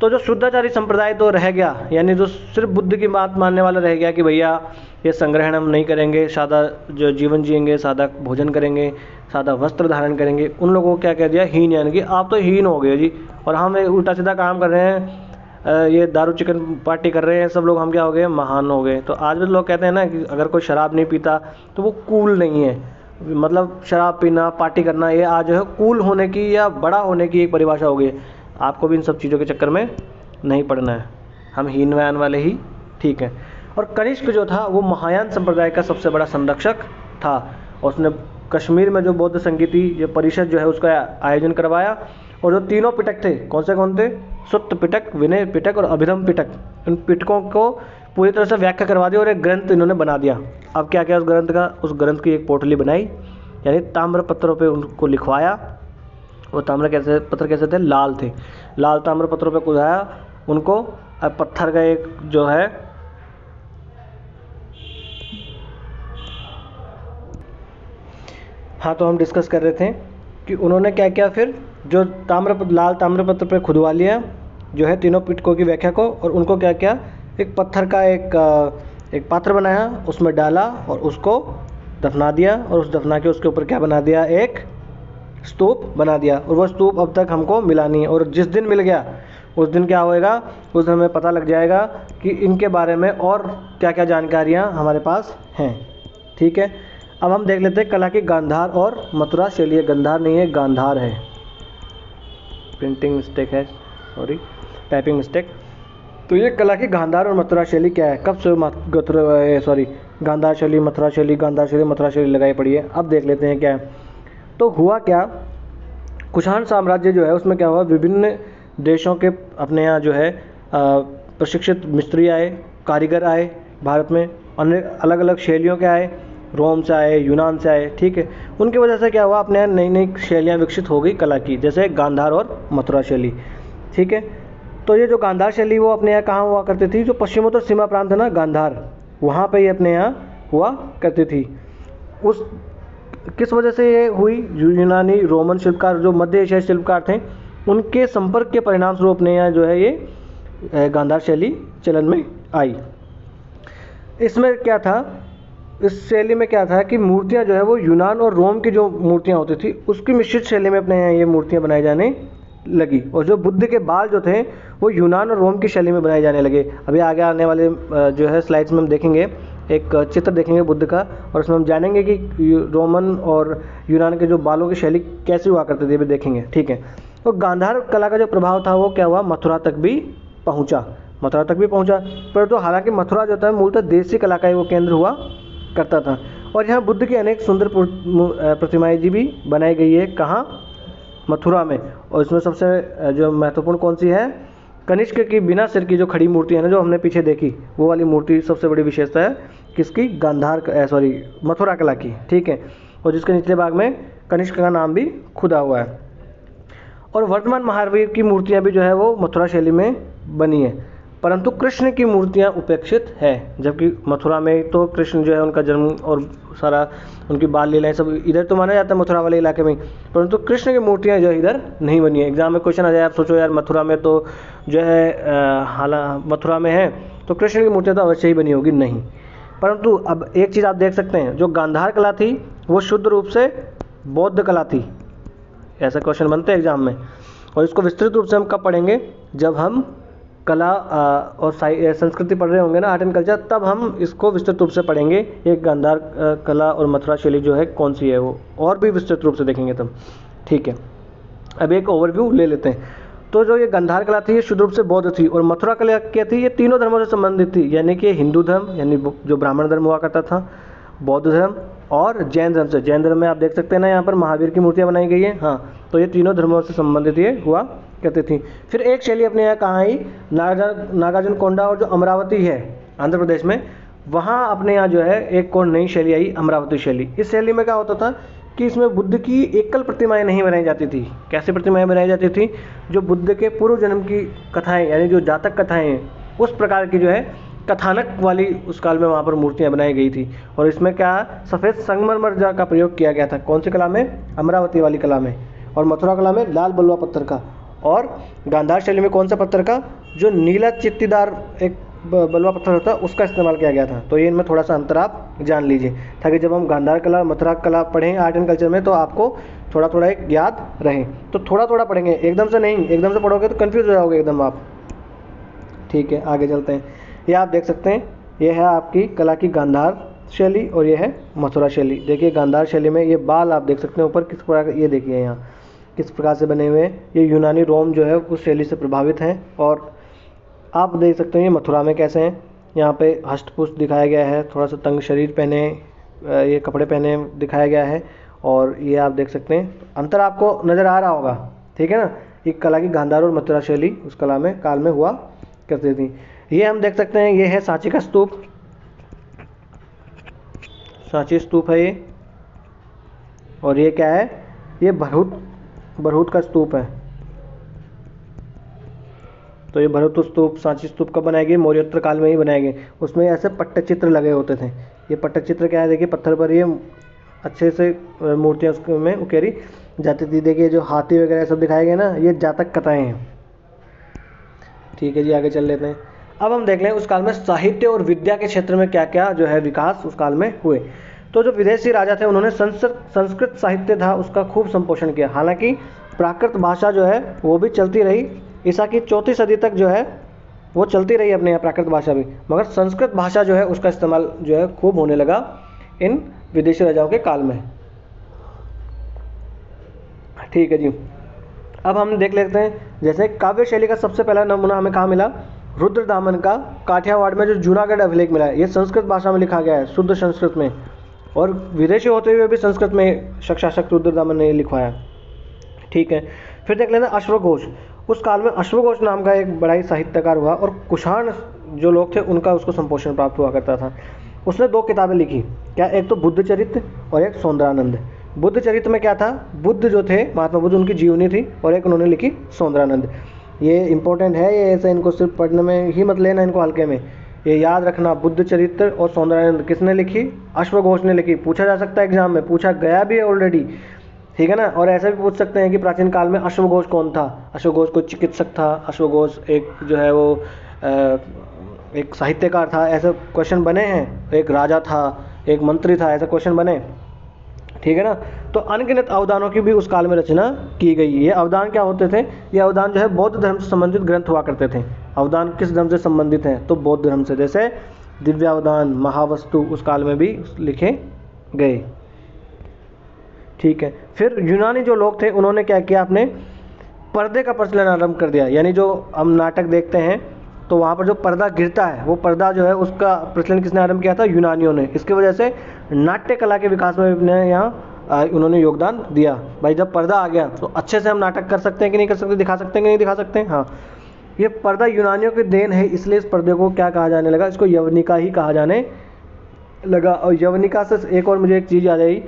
तो जो शुद्धाचारी संप्रदाय तो रह गया, यानी जो सिर्फ बुद्ध की बात मानने वाला रह गया कि भैया ये संग्रहण हम नहीं करेंगे, सादा जो जीवन जिएंगे, सादा भोजन करेंगे, सादा वस्त्र धारण करेंगे। उन लोगों को क्या कह दिया, हीन, यानी कि आप तो हीन हो गए जी, और हम उल्टा सीधा काम कर रहे हैं, ये दारू चिकन पार्टी कर रहे हैं सब लोग, हम क्या हो गए, महान हो गए। तो आज भी लोग कहते हैं ना कि अगर कोई शराब नहीं पीता तो वो कूल नहीं है, मतलब शराब पीना, पार्टी करना, ये आज है कूल होने की या बड़ा होने की एक परिभाषा हो गई। आपको भी इन सब चीज़ों के चक्कर में नहीं पड़ना है, हम हीन व्यान वाले ही ठीक है। और कनिष्क जो था वो महायान संप्रदाय का सबसे बड़ा संरक्षक था, और उसने कश्मीर में जो बौद्ध संगीति ये परिषद जो है उसका आयोजन करवाया। और जो तीनों पिटक थे, कौन थे, सुत्त पिटक, विनय पिटक और अभिधम पिटक, इन पिटकों को पूरी तरह से व्याख्या करवा दी और एक ग्रंथ इन्होंने बना दिया। अब क्या किया उस ग्रंथ का, उस ग्रंथ की एक पोटली बनाई, यानी ताम्र पत्रों पे उनको लिखवाया। वो पत्थर कैसे थे, लाल थे, लाल ताम्र पत्रों पे कुदाया उनको। अब पत्थर का एक जो है हाँ, तो हम डिस्कस कर रहे थे कि उन्होंने क्या किया, फिर जो लाल ताम्रपत्र पे खुदवा लिया जो है तीनों पिटकों की व्याख्या को, और उनको क्या किया, एक पत्थर का एक पात्र बनाया, उसमें डाला और उसको दफना दिया, और उस दफना के उसके ऊपर क्या बना दिया, एक स्तूप बना दिया। और वो स्तूप अब तक हमको मिला नहीं है, और जिस दिन मिल गया उस दिन क्या होएगा, उस दिन हमें पता लग जाएगा कि इनके बारे में और क्या क्या जानकारियाँ हमारे पास हैं। ठीक है, अब हम देख लेते हैं कला की गांधार और मथुरा शैली। गांधार नहीं है, गांधार है, प्रिंटिंग मिस्टेक है, सॉरी, टाइपिंग मिस्टेक। तो ये कला की गांधार और मथुरा शैली क्या है, कब से गांधार शैली, मथुरा शैली, गांधार शैली, मथुरा शैली लगाई पड़ी है। अब देख लेते हैं क्या है। तो हुआ क्या, कुषाण साम्राज्य जो है उसमें क्या हुआ, विभिन्न देशों के अपने यहाँ जो है प्रशिक्षित मिस्त्री आए, कारीगर आए भारत में, अन्य अलग अलग शैलियों के आए, रोम से आए, यूनान से आए। ठीक है, उनकी वजह से क्या हुआ, अपने यहाँ नई नई शैलियाँ विकसित हो गई कला की, जैसे गांधार और मथुरा शैली। ठीक है, तो ये जो गांधार शैली वो अपने यहाँ कहाँ हुआ करती थी, जो पश्चिमोत्तर सीमा प्रांत है ना गांधार, वहाँ पे ये अपने यहाँ हुआ करती थी। उस किस वजह से ये हुई, यूनानी रोमन शिल्पकार जो मध्य एशियाई शिल्पकार थे उनके संपर्क के परिणाम स्वरूप अपने यहाँ जो है ये गांधार शैली चलन में आई। इसमें क्या था, इस शैली में क्या था कि मूर्तियाँ जो है वो यूनान और रोम की जो मूर्तियाँ होती थी उसकी मिश्रित शैली में अपने यहाँ ये मूर्तियाँ बनाई जाने लगी। और जो बुद्ध के बाल जो थे वो यूनान और रोम की शैली में बनाए जाने लगे। अभी आगे आने वाले जो है स्लाइड्स में हम देखेंगे, एक चित्र देखेंगे बुद्ध का, और उसमें हम जानेंगे कि रोमन और यूनान के जो बालों की शैली कैसी हुआ करती थी, भी देखेंगे। ठीक है, तो गांधार कला का जो प्रभाव था वो क्या हुआ, मथुरा तक भी पहुंचा, परंतु हालांकि मथुरा जो था मूलतः देसी कला का ही वो केंद्र हुआ करता था। और यहाँ बुद्ध की अनेक सुंदर प्रतिमाएं जी भी बनाई गई है, कहाँ, मथुरा में। और इसमें सबसे जो महत्वपूर्ण कौन सी है, कनिष्क की बिना सिर की जो खड़ी मूर्ति है ना, जो हमने पीछे देखी, वो वाली मूर्ति सबसे बड़ी विशेषता है किसकी, मथुरा कला की। ठीक है, और जिसके निचले भाग में कनिष्क का नाम भी खुदा हुआ है। और वर्तमान महावीर की मूर्तियाँ भी जो है वो मथुरा शैली में बनी है, परंतु कृष्ण की मूर्तियाँ उपेक्षित है। जबकि मथुरा में तो कृष्ण जो है उनका जन्म और सारा उनकी बाल लीलाएं सब इधर तो माना जाता है मथुरा वाले इलाके में, परंतु कृष्ण की मूर्तियाँ जो इधर नहीं बनी है। एग्जाम में क्वेश्चन आ जाए, आप सोचो यार मथुरा में तो जो है मथुरा में है तो कृष्ण की मूर्तियाँ तो अवश्य ही बनी होगी, नहीं। परंतु अब एक चीज़ आप देख सकते हैं, जो गांधार कला थी वो शुद्ध रूप से बौद्ध कला थी, ऐसा क्वेश्चन बनते हैं एग्जाम में। और इसको विस्तृत रूप से हम कब पढ़ेंगे, जब हम कला और संस्कृति पढ़ रहे होंगे ना, आर्ट एंड कल्चर, तब हम इसको विस्तृत रूप से पढ़ेंगे। एक गांधार कला और मथुरा शैली जो है कौन सी है वो और भी विस्तृत रूप से देखेंगे तब। ठीक है, अब एक ओवरव्यू ले लेते हैं। तो जो ये गांधार कला थी ये शुद्ध रूप से बौद्ध थी, और मथुरा कला क्या थी, ये तीनों धर्मों से संबंधित थी, यानी कि हिंदू धर्म, यानी जो ब्राह्मण धर्म हुआ करता था, बौद्ध धर्म और जैन धर्म से। जैन धर्म में आप देख सकते हैं ना, यहाँ पर महावीर की मूर्तियाँ बनाई गई है। हाँ, तो ये तीनों धर्मों से संबंधित ये हुआ करती थी। फिर एक शैली अपने यहाँ कहाँ आई, नागार्जुन कोंडा और जो अमरावती है आंध्र प्रदेश में, वहाँ अपने यहाँ जो है एक और नई शैली आई, अमरावती शैली। इस शैली में क्या होता था कि इसमें बुद्ध की एकल प्रतिमाएं नहीं बनाई जाती थी। कैसी प्रतिमाएं बनाई जाती थी, जो बुद्ध के पूर्व जन्म की कथाएं, यानी जो जातक कथाएं हैं, उस प्रकार की जो है कथानक वाली उस काल में वहाँ पर मूर्तियाँ बनाई गई थी। और इसमें क्या, सफ़ेद संगमरमर का प्रयोग किया गया था। कौन सी कला में, अमरावती वाली कला में। और मथुरा कला में लाल बलुआ पत्थर का। और गांधार शैली में कौन सा पत्थर का, जो नीला चित्तीदार एक बलुआ पत्थर होता है, उसका इस्तेमाल किया गया था। तो ये इनमें थोड़ा सा अंतर आप जान लीजिए, ताकि जब हम गांधार कला, मथुरा कला पढ़ें आर्ट एंड कल्चर में, तो आपको थोड़ा थोड़ा एक याद रहे। तो थोड़ा थोड़ा पढ़ेंगे, एकदम से नहीं, एकदम से पढ़ोगे तो कन्फ्यूज हो जाओगे एकदम आप। ठीक है, आगे चलते हैं। ये आप देख सकते हैं, ये है आपकी कला की गांधार शैली और ये है मथुरा शैली। देखिए गांधार शैली में ये बाल आप देख सकते हैं ऊपर किस प्रकार, ये देखिए यहाँ किस प्रकार से बने हुए हैं। ये यूनानी रोम जो है उस शैली से प्रभावित हैं। और आप देख सकते हैं ये मथुरा में कैसे हैं, यहाँ पे हष्टपुष्ट दिखाया गया है, थोड़ा सा तंग शरीर पहने, ये कपड़े पहने दिखाया गया है। और ये आप देख सकते हैं, अंतर आपको नज़र आ रहा होगा, ठीक है ना। ये कला की गांधार और मथुरा शैली उस कला में काल में हुआ करती थी। ये हम देख सकते हैं, ये है सांची का स्तूप, सांची स्तूप है ये। और ये क्या है, ये भरहुत का स्तूप है। तो ये भरहुत स्तूप, सांची स्तूप कब बनाए गए, मौर्योत्तर काल में ही बनाए गए। उसमें ऐसे पट्टचित्र लगे होते थे। ये पट्टचित्र क्या है, देखिए पत्थर पर ये अच्छे से मूर्तियाँ उसमें उकेरी जाती थी। देखिए जो हाथी वगैरह सब दिखाए गए ना, ये जातक कथाएं हैं। ठीक है जी, आगे चल लेते हैं। अब हम देख लें उस काल में साहित्य और विद्या के क्षेत्र में क्या क्या जो है विकास उस काल में हुए। तो जो विदेशी राजा थे उन्होंने संस्कृत साहित्य था उसका खूब संपोषण किया। हालांकि प्राकृत भाषा जो है वो भी चलती रही, ईसा की 4वीं सदी तक जो है वो चलती रही अपने यहाँ प्राकृत भाषा भी, मगर संस्कृत भाषा जो है उसका इस्तेमाल जो है खूब होने लगा इन विदेशी राजाओं के काल में। ठीक है जी, अब हम देख लेते हैं जैसे काव्य शैली का सबसे पहला नमूना हमें कहाँ मिला, रुद्रदामन का काठियावाड़ में जो जूनागढ़ अभिलेख मिला है, ये संस्कृत भाषा में लिखा गया है, शुद्ध संस्कृत में। और विदेशी होते हुए भी संस्कृत में शासक रुद्रदामन ने लिखवाया। ठीक है, फिर देख लेते हैं अश्वघोष। उस काल में अश्वघोष नाम का एक बड़ा ही साहित्यकार हुआ और कुषाण जो लोग थे उनका उसको संपोषण प्राप्त हुआ करता था। उसने 2 किताबें लिखी, क्या, एक तो बुद्ध चरित्र और एक सौंदरानंद। बुद्ध चरित्र में क्या था, बुद्ध जो थे महात्मा बुद्ध उनकी जीवनी थी, और एक उन्होंने लिखी सौंदरानंद। ये इंपॉर्टेंट है, ये ऐसे इनको सिर्फ पढ़ने में ही मत लेना इनको हल्के में, ये याद रखना। बुद्ध चरित्र और सौंदरानंद किसने लिखी, अश्वघोष ने लिखी। पूछा जा सकता है एग्जाम में, पूछा गया भी है ऑलरेडी, ठीक है ना। और ऐसा भी पूछ सकते हैं कि प्राचीन काल में अश्वघोष कौन था। अश्वघोष कोई चिकित्सक था, अश्वघोष एक जो है वो एक साहित्यकार था, ऐसे क्वेश्चन बने हैं। एक राजा था, एक मंत्री था, ऐसे क्वेश्चन बने, ठीक है ना। तो अनगिनत अवदानों की भी उस काल में रचना की गई। ये अवदान क्या होते थे, ये अवदान जो है बौद्ध धर्म से संबंधित ग्रंथ हुआ करते थे। अवदान किस धर्म से संबंधित हैं, तो बौद्ध धर्म से। जैसे दिव्यावदान, महावस्तु उस काल में भी लिखे गए। ठीक है, फिर यूनानी जो लोग थे उन्होंने क्या किया, अपने पर्दे का प्रचलन आरंभ कर दिया। यानी जो हम नाटक देखते हैं तो वहाँ पर जो पर्दा गिरता है, वो पर्दा जो है उसका प्रचलन किसने आरंभ किया था, यूनानियों ने। इसकी वजह से नाट्य कला के विकास में अपने यहाँ उन्होंने योगदान दिया। भाई जब पर्दा आ गया तो अच्छे से हम नाटक कर सकते हैं कि नहीं कर सकते, दिखा सकते हैं कि नहीं दिखा सकते हैं। हाँ, ये पर्दा यूनानियों की देन है, इसलिए इस पर्दे को क्या कहा जाने लगा, इसको यवनिका ही कहा जाने लगा। और यवनिका से एक और मुझे एक चीज़ याद आई,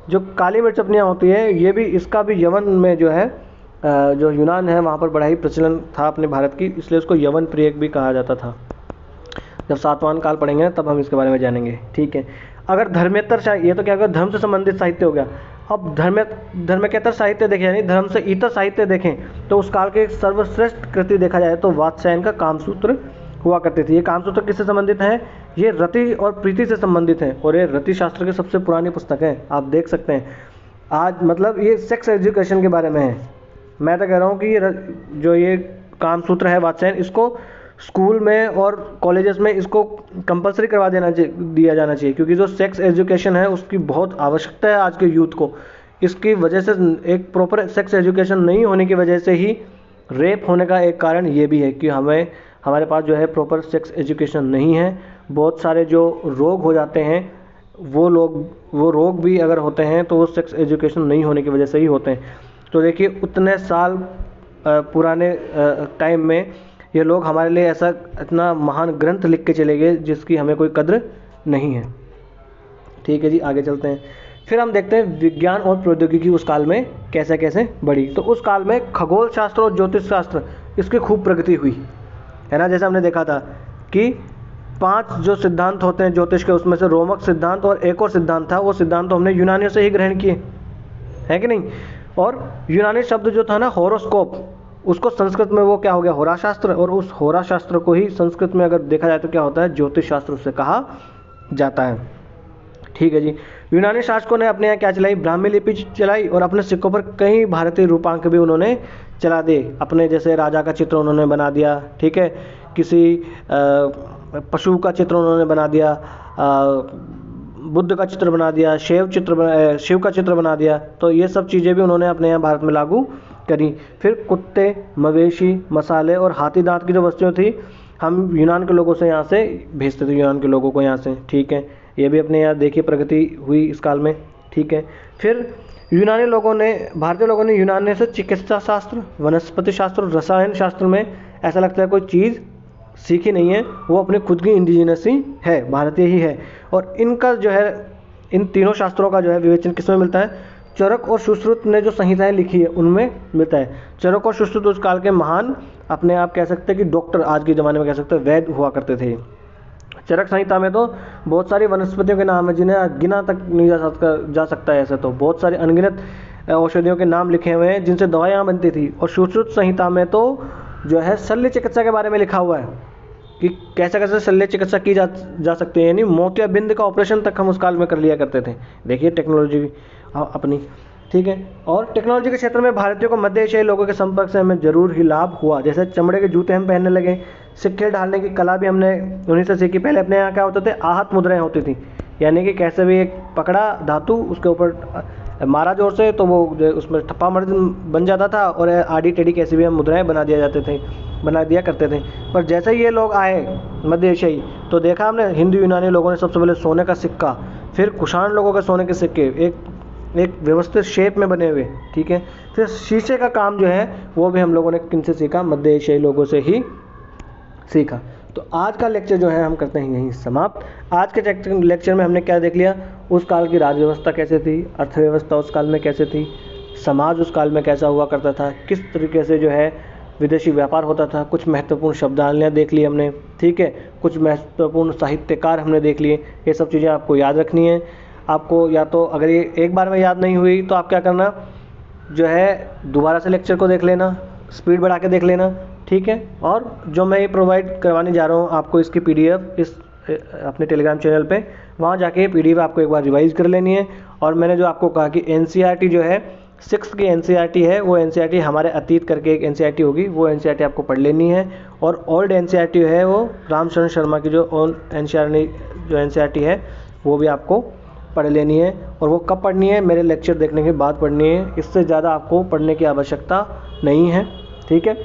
जो काली मिर्च अपनियाँ होती है, ये भी इसका भी यवन में जो है जो यूनान है वहाँ पर बड़ा ही प्रचलन था अपने भारत की, इसलिए उसको यवन प्रियक भी कहा जाता था। जब सातवाहन काल पढ़ेंगे तब हम इसके बारे में जानेंगे। ठीक है, अगर धर्मेतर, ये तो क्या होगा, धर्म से संबंधित साहित्य हो गया। अब धर्मेतर साहित्य देखें, यानी धर्म से इतर साहित्य देखें, तो उस काल के सर्वश्रेष्ठ कृति देखा जाए तो वात्स्यायन का कामसूत्र हुआ करती थी। ये कामसूत्र किससे संबंधित है, ये रति और प्रीति से संबंधित है, और ये रति शास्त्र की सबसे पुरानी पुस्तक है। आप देख सकते हैं आज, मतलब ये सेक्स एजुकेशन के बारे में है। मैं तो कह रहा हूँ कि ये जो ये कामसूत्र है वात्स्यायन, इसको स्कूल में और कॉलेजेस में इसको कंपलसरी करवा दिया जाना चाहिए, क्योंकि जो सेक्स एजुकेशन है उसकी बहुत आवश्यकता है आज के यूथ को। इसकी वजह से, एक प्रॉपर सेक्स एजुकेशन नहीं होने की वजह से ही रेप होने का एक कारण ये भी है कि हमारे पास जो है प्रॉपर सेक्स एजुकेशन नहीं है। बहुत सारे जो रोग हो जाते हैं वो रोग भी अगर होते हैं तो वो सेक्स एजुकेशन नहीं होने की वजह से ही होते हैं। तो देखिए उतने साल पुराने टाइम में ये लोग हमारे लिए ऐसा इतना महान ग्रंथ लिख के चले गए जिसकी हमें कोई कद्र नहीं है। ठीक है जी, आगे चलते हैं। फिर हम देखते हैं विज्ञान और प्रौद्योगिकी उस काल में कैसे कैसे बढ़ी। तो उस काल में खगोल शास्त्र और ज्योतिष शास्त्र इसकी खूब प्रगति हुई है ना। जैसे हमने देखा था कि 5 जो सिद्धांत होते हैं ज्योतिष के, उसमें से रोमक सिद्धांत और एक और सिद्धांत था, वो सिद्धांत तो हमने यूनानियों से ही ग्रहण किए, है कि नहीं। और यूनानी शब्द जो था ना होरोस्कोप, उसको संस्कृत में वो क्या हो गया, होरा शास्त्र, और उस होरा शास्त्र को ही संस्कृत में अगर देखा जाए तो क्या होता है, ज्योतिष शास्त्र उसे कहा जाता है। ठीक है जी। यूनानी शासकों ने अपने यहाँ क्या चलाई, ब्राह्मी लिपि चलाई, और अपने सिक्कों पर कई भारतीय रूपांक भी उन्होंने चला दिए। अपने जैसे राजा का चित्र उन्होंने बना दिया, ठीक है, किसी पशु का चित्र उन्होंने बना दिया, बुद्ध का चित्र बना दिया, शिव का चित्र बना दिया। तो ये सब चीज़ें भी उन्होंने अपने यहाँ भारत में लागू करी। फिर कुत्ते, मवेशी, मसाले और हाथी दांत की जो वस्तुएं थी, हम यूनान के लोगों से यहाँ से भेजते थे, यूनान के लोगों को यहाँ से। ठीक है, ये भी अपने यहाँ देखिए प्रगति हुई इस काल में। ठीक है, फिर यूनानी लोगों ने, भारतीय लोगों ने यूनानी से चिकित्सा शास्त्र, वनस्पति शास्त्र, रसायन शास्त्र में ऐसा लगता है कोई चीज़ सीखी नहीं है, वो अपनी खुद की इंडिजिनस ही है, भारतीय ही है। और इनका जो है, इन तीनों शास्त्रों का जो है विवेचन किसमें मिलता है, चरक और सुश्रुत ने जो संहिताएं लिखी है उनमें मिलता है। चरक और सुश्रुत उस काल के महान, अपने आप कह सकते हैं कि डॉक्टर, आज के ज़माने में कह सकते हैं वैद्य हुआ करते थे। चरक संहिता में तो बहुत सारी वनस्पतियों के नाम है जिन्हें गिना तक नहीं जा सकता है। ऐसे तो बहुत सारे अनगिनत औषधियों के नाम लिखे हुए हैं जिनसे दवाइयाँ बनती थी। और सुश्रुत संहिता में तो जो है शल्य चिकित्सा के बारे में लिखा हुआ है कि कैसे कैसे शल्य चिकित्सा की जा सकती है, यानी मोतियाबिंद का ऑपरेशन तक हम उस काल में कर लिया करते थे। देखिए टेक्नोलॉजी अपनी। ठीक है, और टेक्नोलॉजी के क्षेत्र में भारतीयों को मध्य एशियाई लोगों के संपर्क से हमें जरूर ही लाभ हुआ। जैसे चमड़े के जूते हम पहनने लगे, सिक्के ढालने की कला भी हमने उन्हीं से सीखी। पहले अपने यहाँ क्या होते थे, आहत मुद्राएं होती थी, यानी कि कैसे भी एक पकड़ा धातु, उसके ऊपर मारा जोर से तो वो उसमें ठप्पा मर्द बन जाता था, और आड़ी टेढ़ी कैसी भी हम मुद्राएं बना दिया करते थे। पर जैसे ही ये लोग आए मध्य एशियाई, तो देखा हमने हिंदू यूनानी लोगों ने सबसे पहले सोने का सिक्का, फिर कुषाण लोगों के सोने के सिक्के एक व्यवस्थित शेप में बने हुए। ठीक है, फिर शीशे का काम जो है वो भी हम लोगों ने किनसे सीखा, मध्य एशियाई लोगों से ही सीखा। तो आज का लेक्चर जो है हम करते हैं यहीं समाप्त। आज के लेक्चर में हमने क्या देख लिया, उस काल की राज व्यवस्था कैसे थी, अर्थव्यवस्था उस काल में कैसे थी, समाज उस काल में कैसा हुआ करता था, किस तरीके से जो है विदेशी व्यापार होता था, कुछ महत्वपूर्ण शब्दावलियाँ देख ली हमने। ठीक है, कुछ महत्वपूर्ण साहित्यकार हमने देख लिए। ये सब चीज़ें आपको याद रखनी है। आपको या तो अगर ये एक बार में याद नहीं हुई तो आप क्या करना, जो है दोबारा से लेक्चर को देख लेना, स्पीड बढ़ा के देख लेना। ठीक है, और जो मैं ये प्रोवाइड करवाने जा रहा हूँ आपको, इसकी PDF इस अपने टेलीग्राम चैनल पे, वहाँ जाके PDF आपको एक बार रिवाइज़ कर लेनी है। और मैंने जो आपको कहा कि NCERT जो है 6th की NCERT है, वो NCERT हमारे अतीत करके एक NCERT होगी, वो NCERT आपको पढ़ लेनी है। और ओल्ड NCERT है वो रामचरण शर्मा की जो NCERT है वो भी आपको पढ़ लेनी है। और वो कब पढ़नी है, मेरे लेक्चर देखने के बाद पढ़नी है, इससे ज़्यादा आपको पढ़ने की आवश्यकता नहीं है। ठीक है,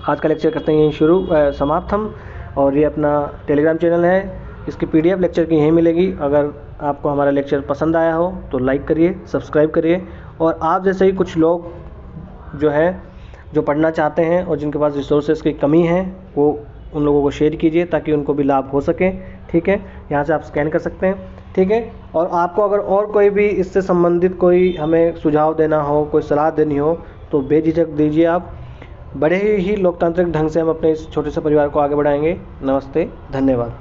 आज का लेक्चर करते हैं यहीं समाप्त हम। और ये अपना टेलीग्राम चैनल है, इसकी PDF लेक्चर की यहीं मिलेगी। अगर आपको हमारा लेक्चर पसंद आया हो तो लाइक करिए, सब्सक्राइब करिए, और आप जैसे ही कुछ लोग जो पढ़ना चाहते हैं और जिनके पास रिसोर्सेज की कमी है, वो उन लोगों को शेयर कीजिए ताकि उनको भी लाभ हो सके। ठीक है, यहाँ से आप स्कैन कर सकते हैं। ठीक है, और आपको अगर और कोई भी इससे संबंधित कोई हमें सुझाव देना हो, कोई सलाह देनी हो, तो बेझिझक दीजिए आप। बड़े ही लोकतांत्रिक ढंग से हम अपने इस छोटे से परिवार को आगे बढ़ाएंगे। नमस्ते, धन्यवाद।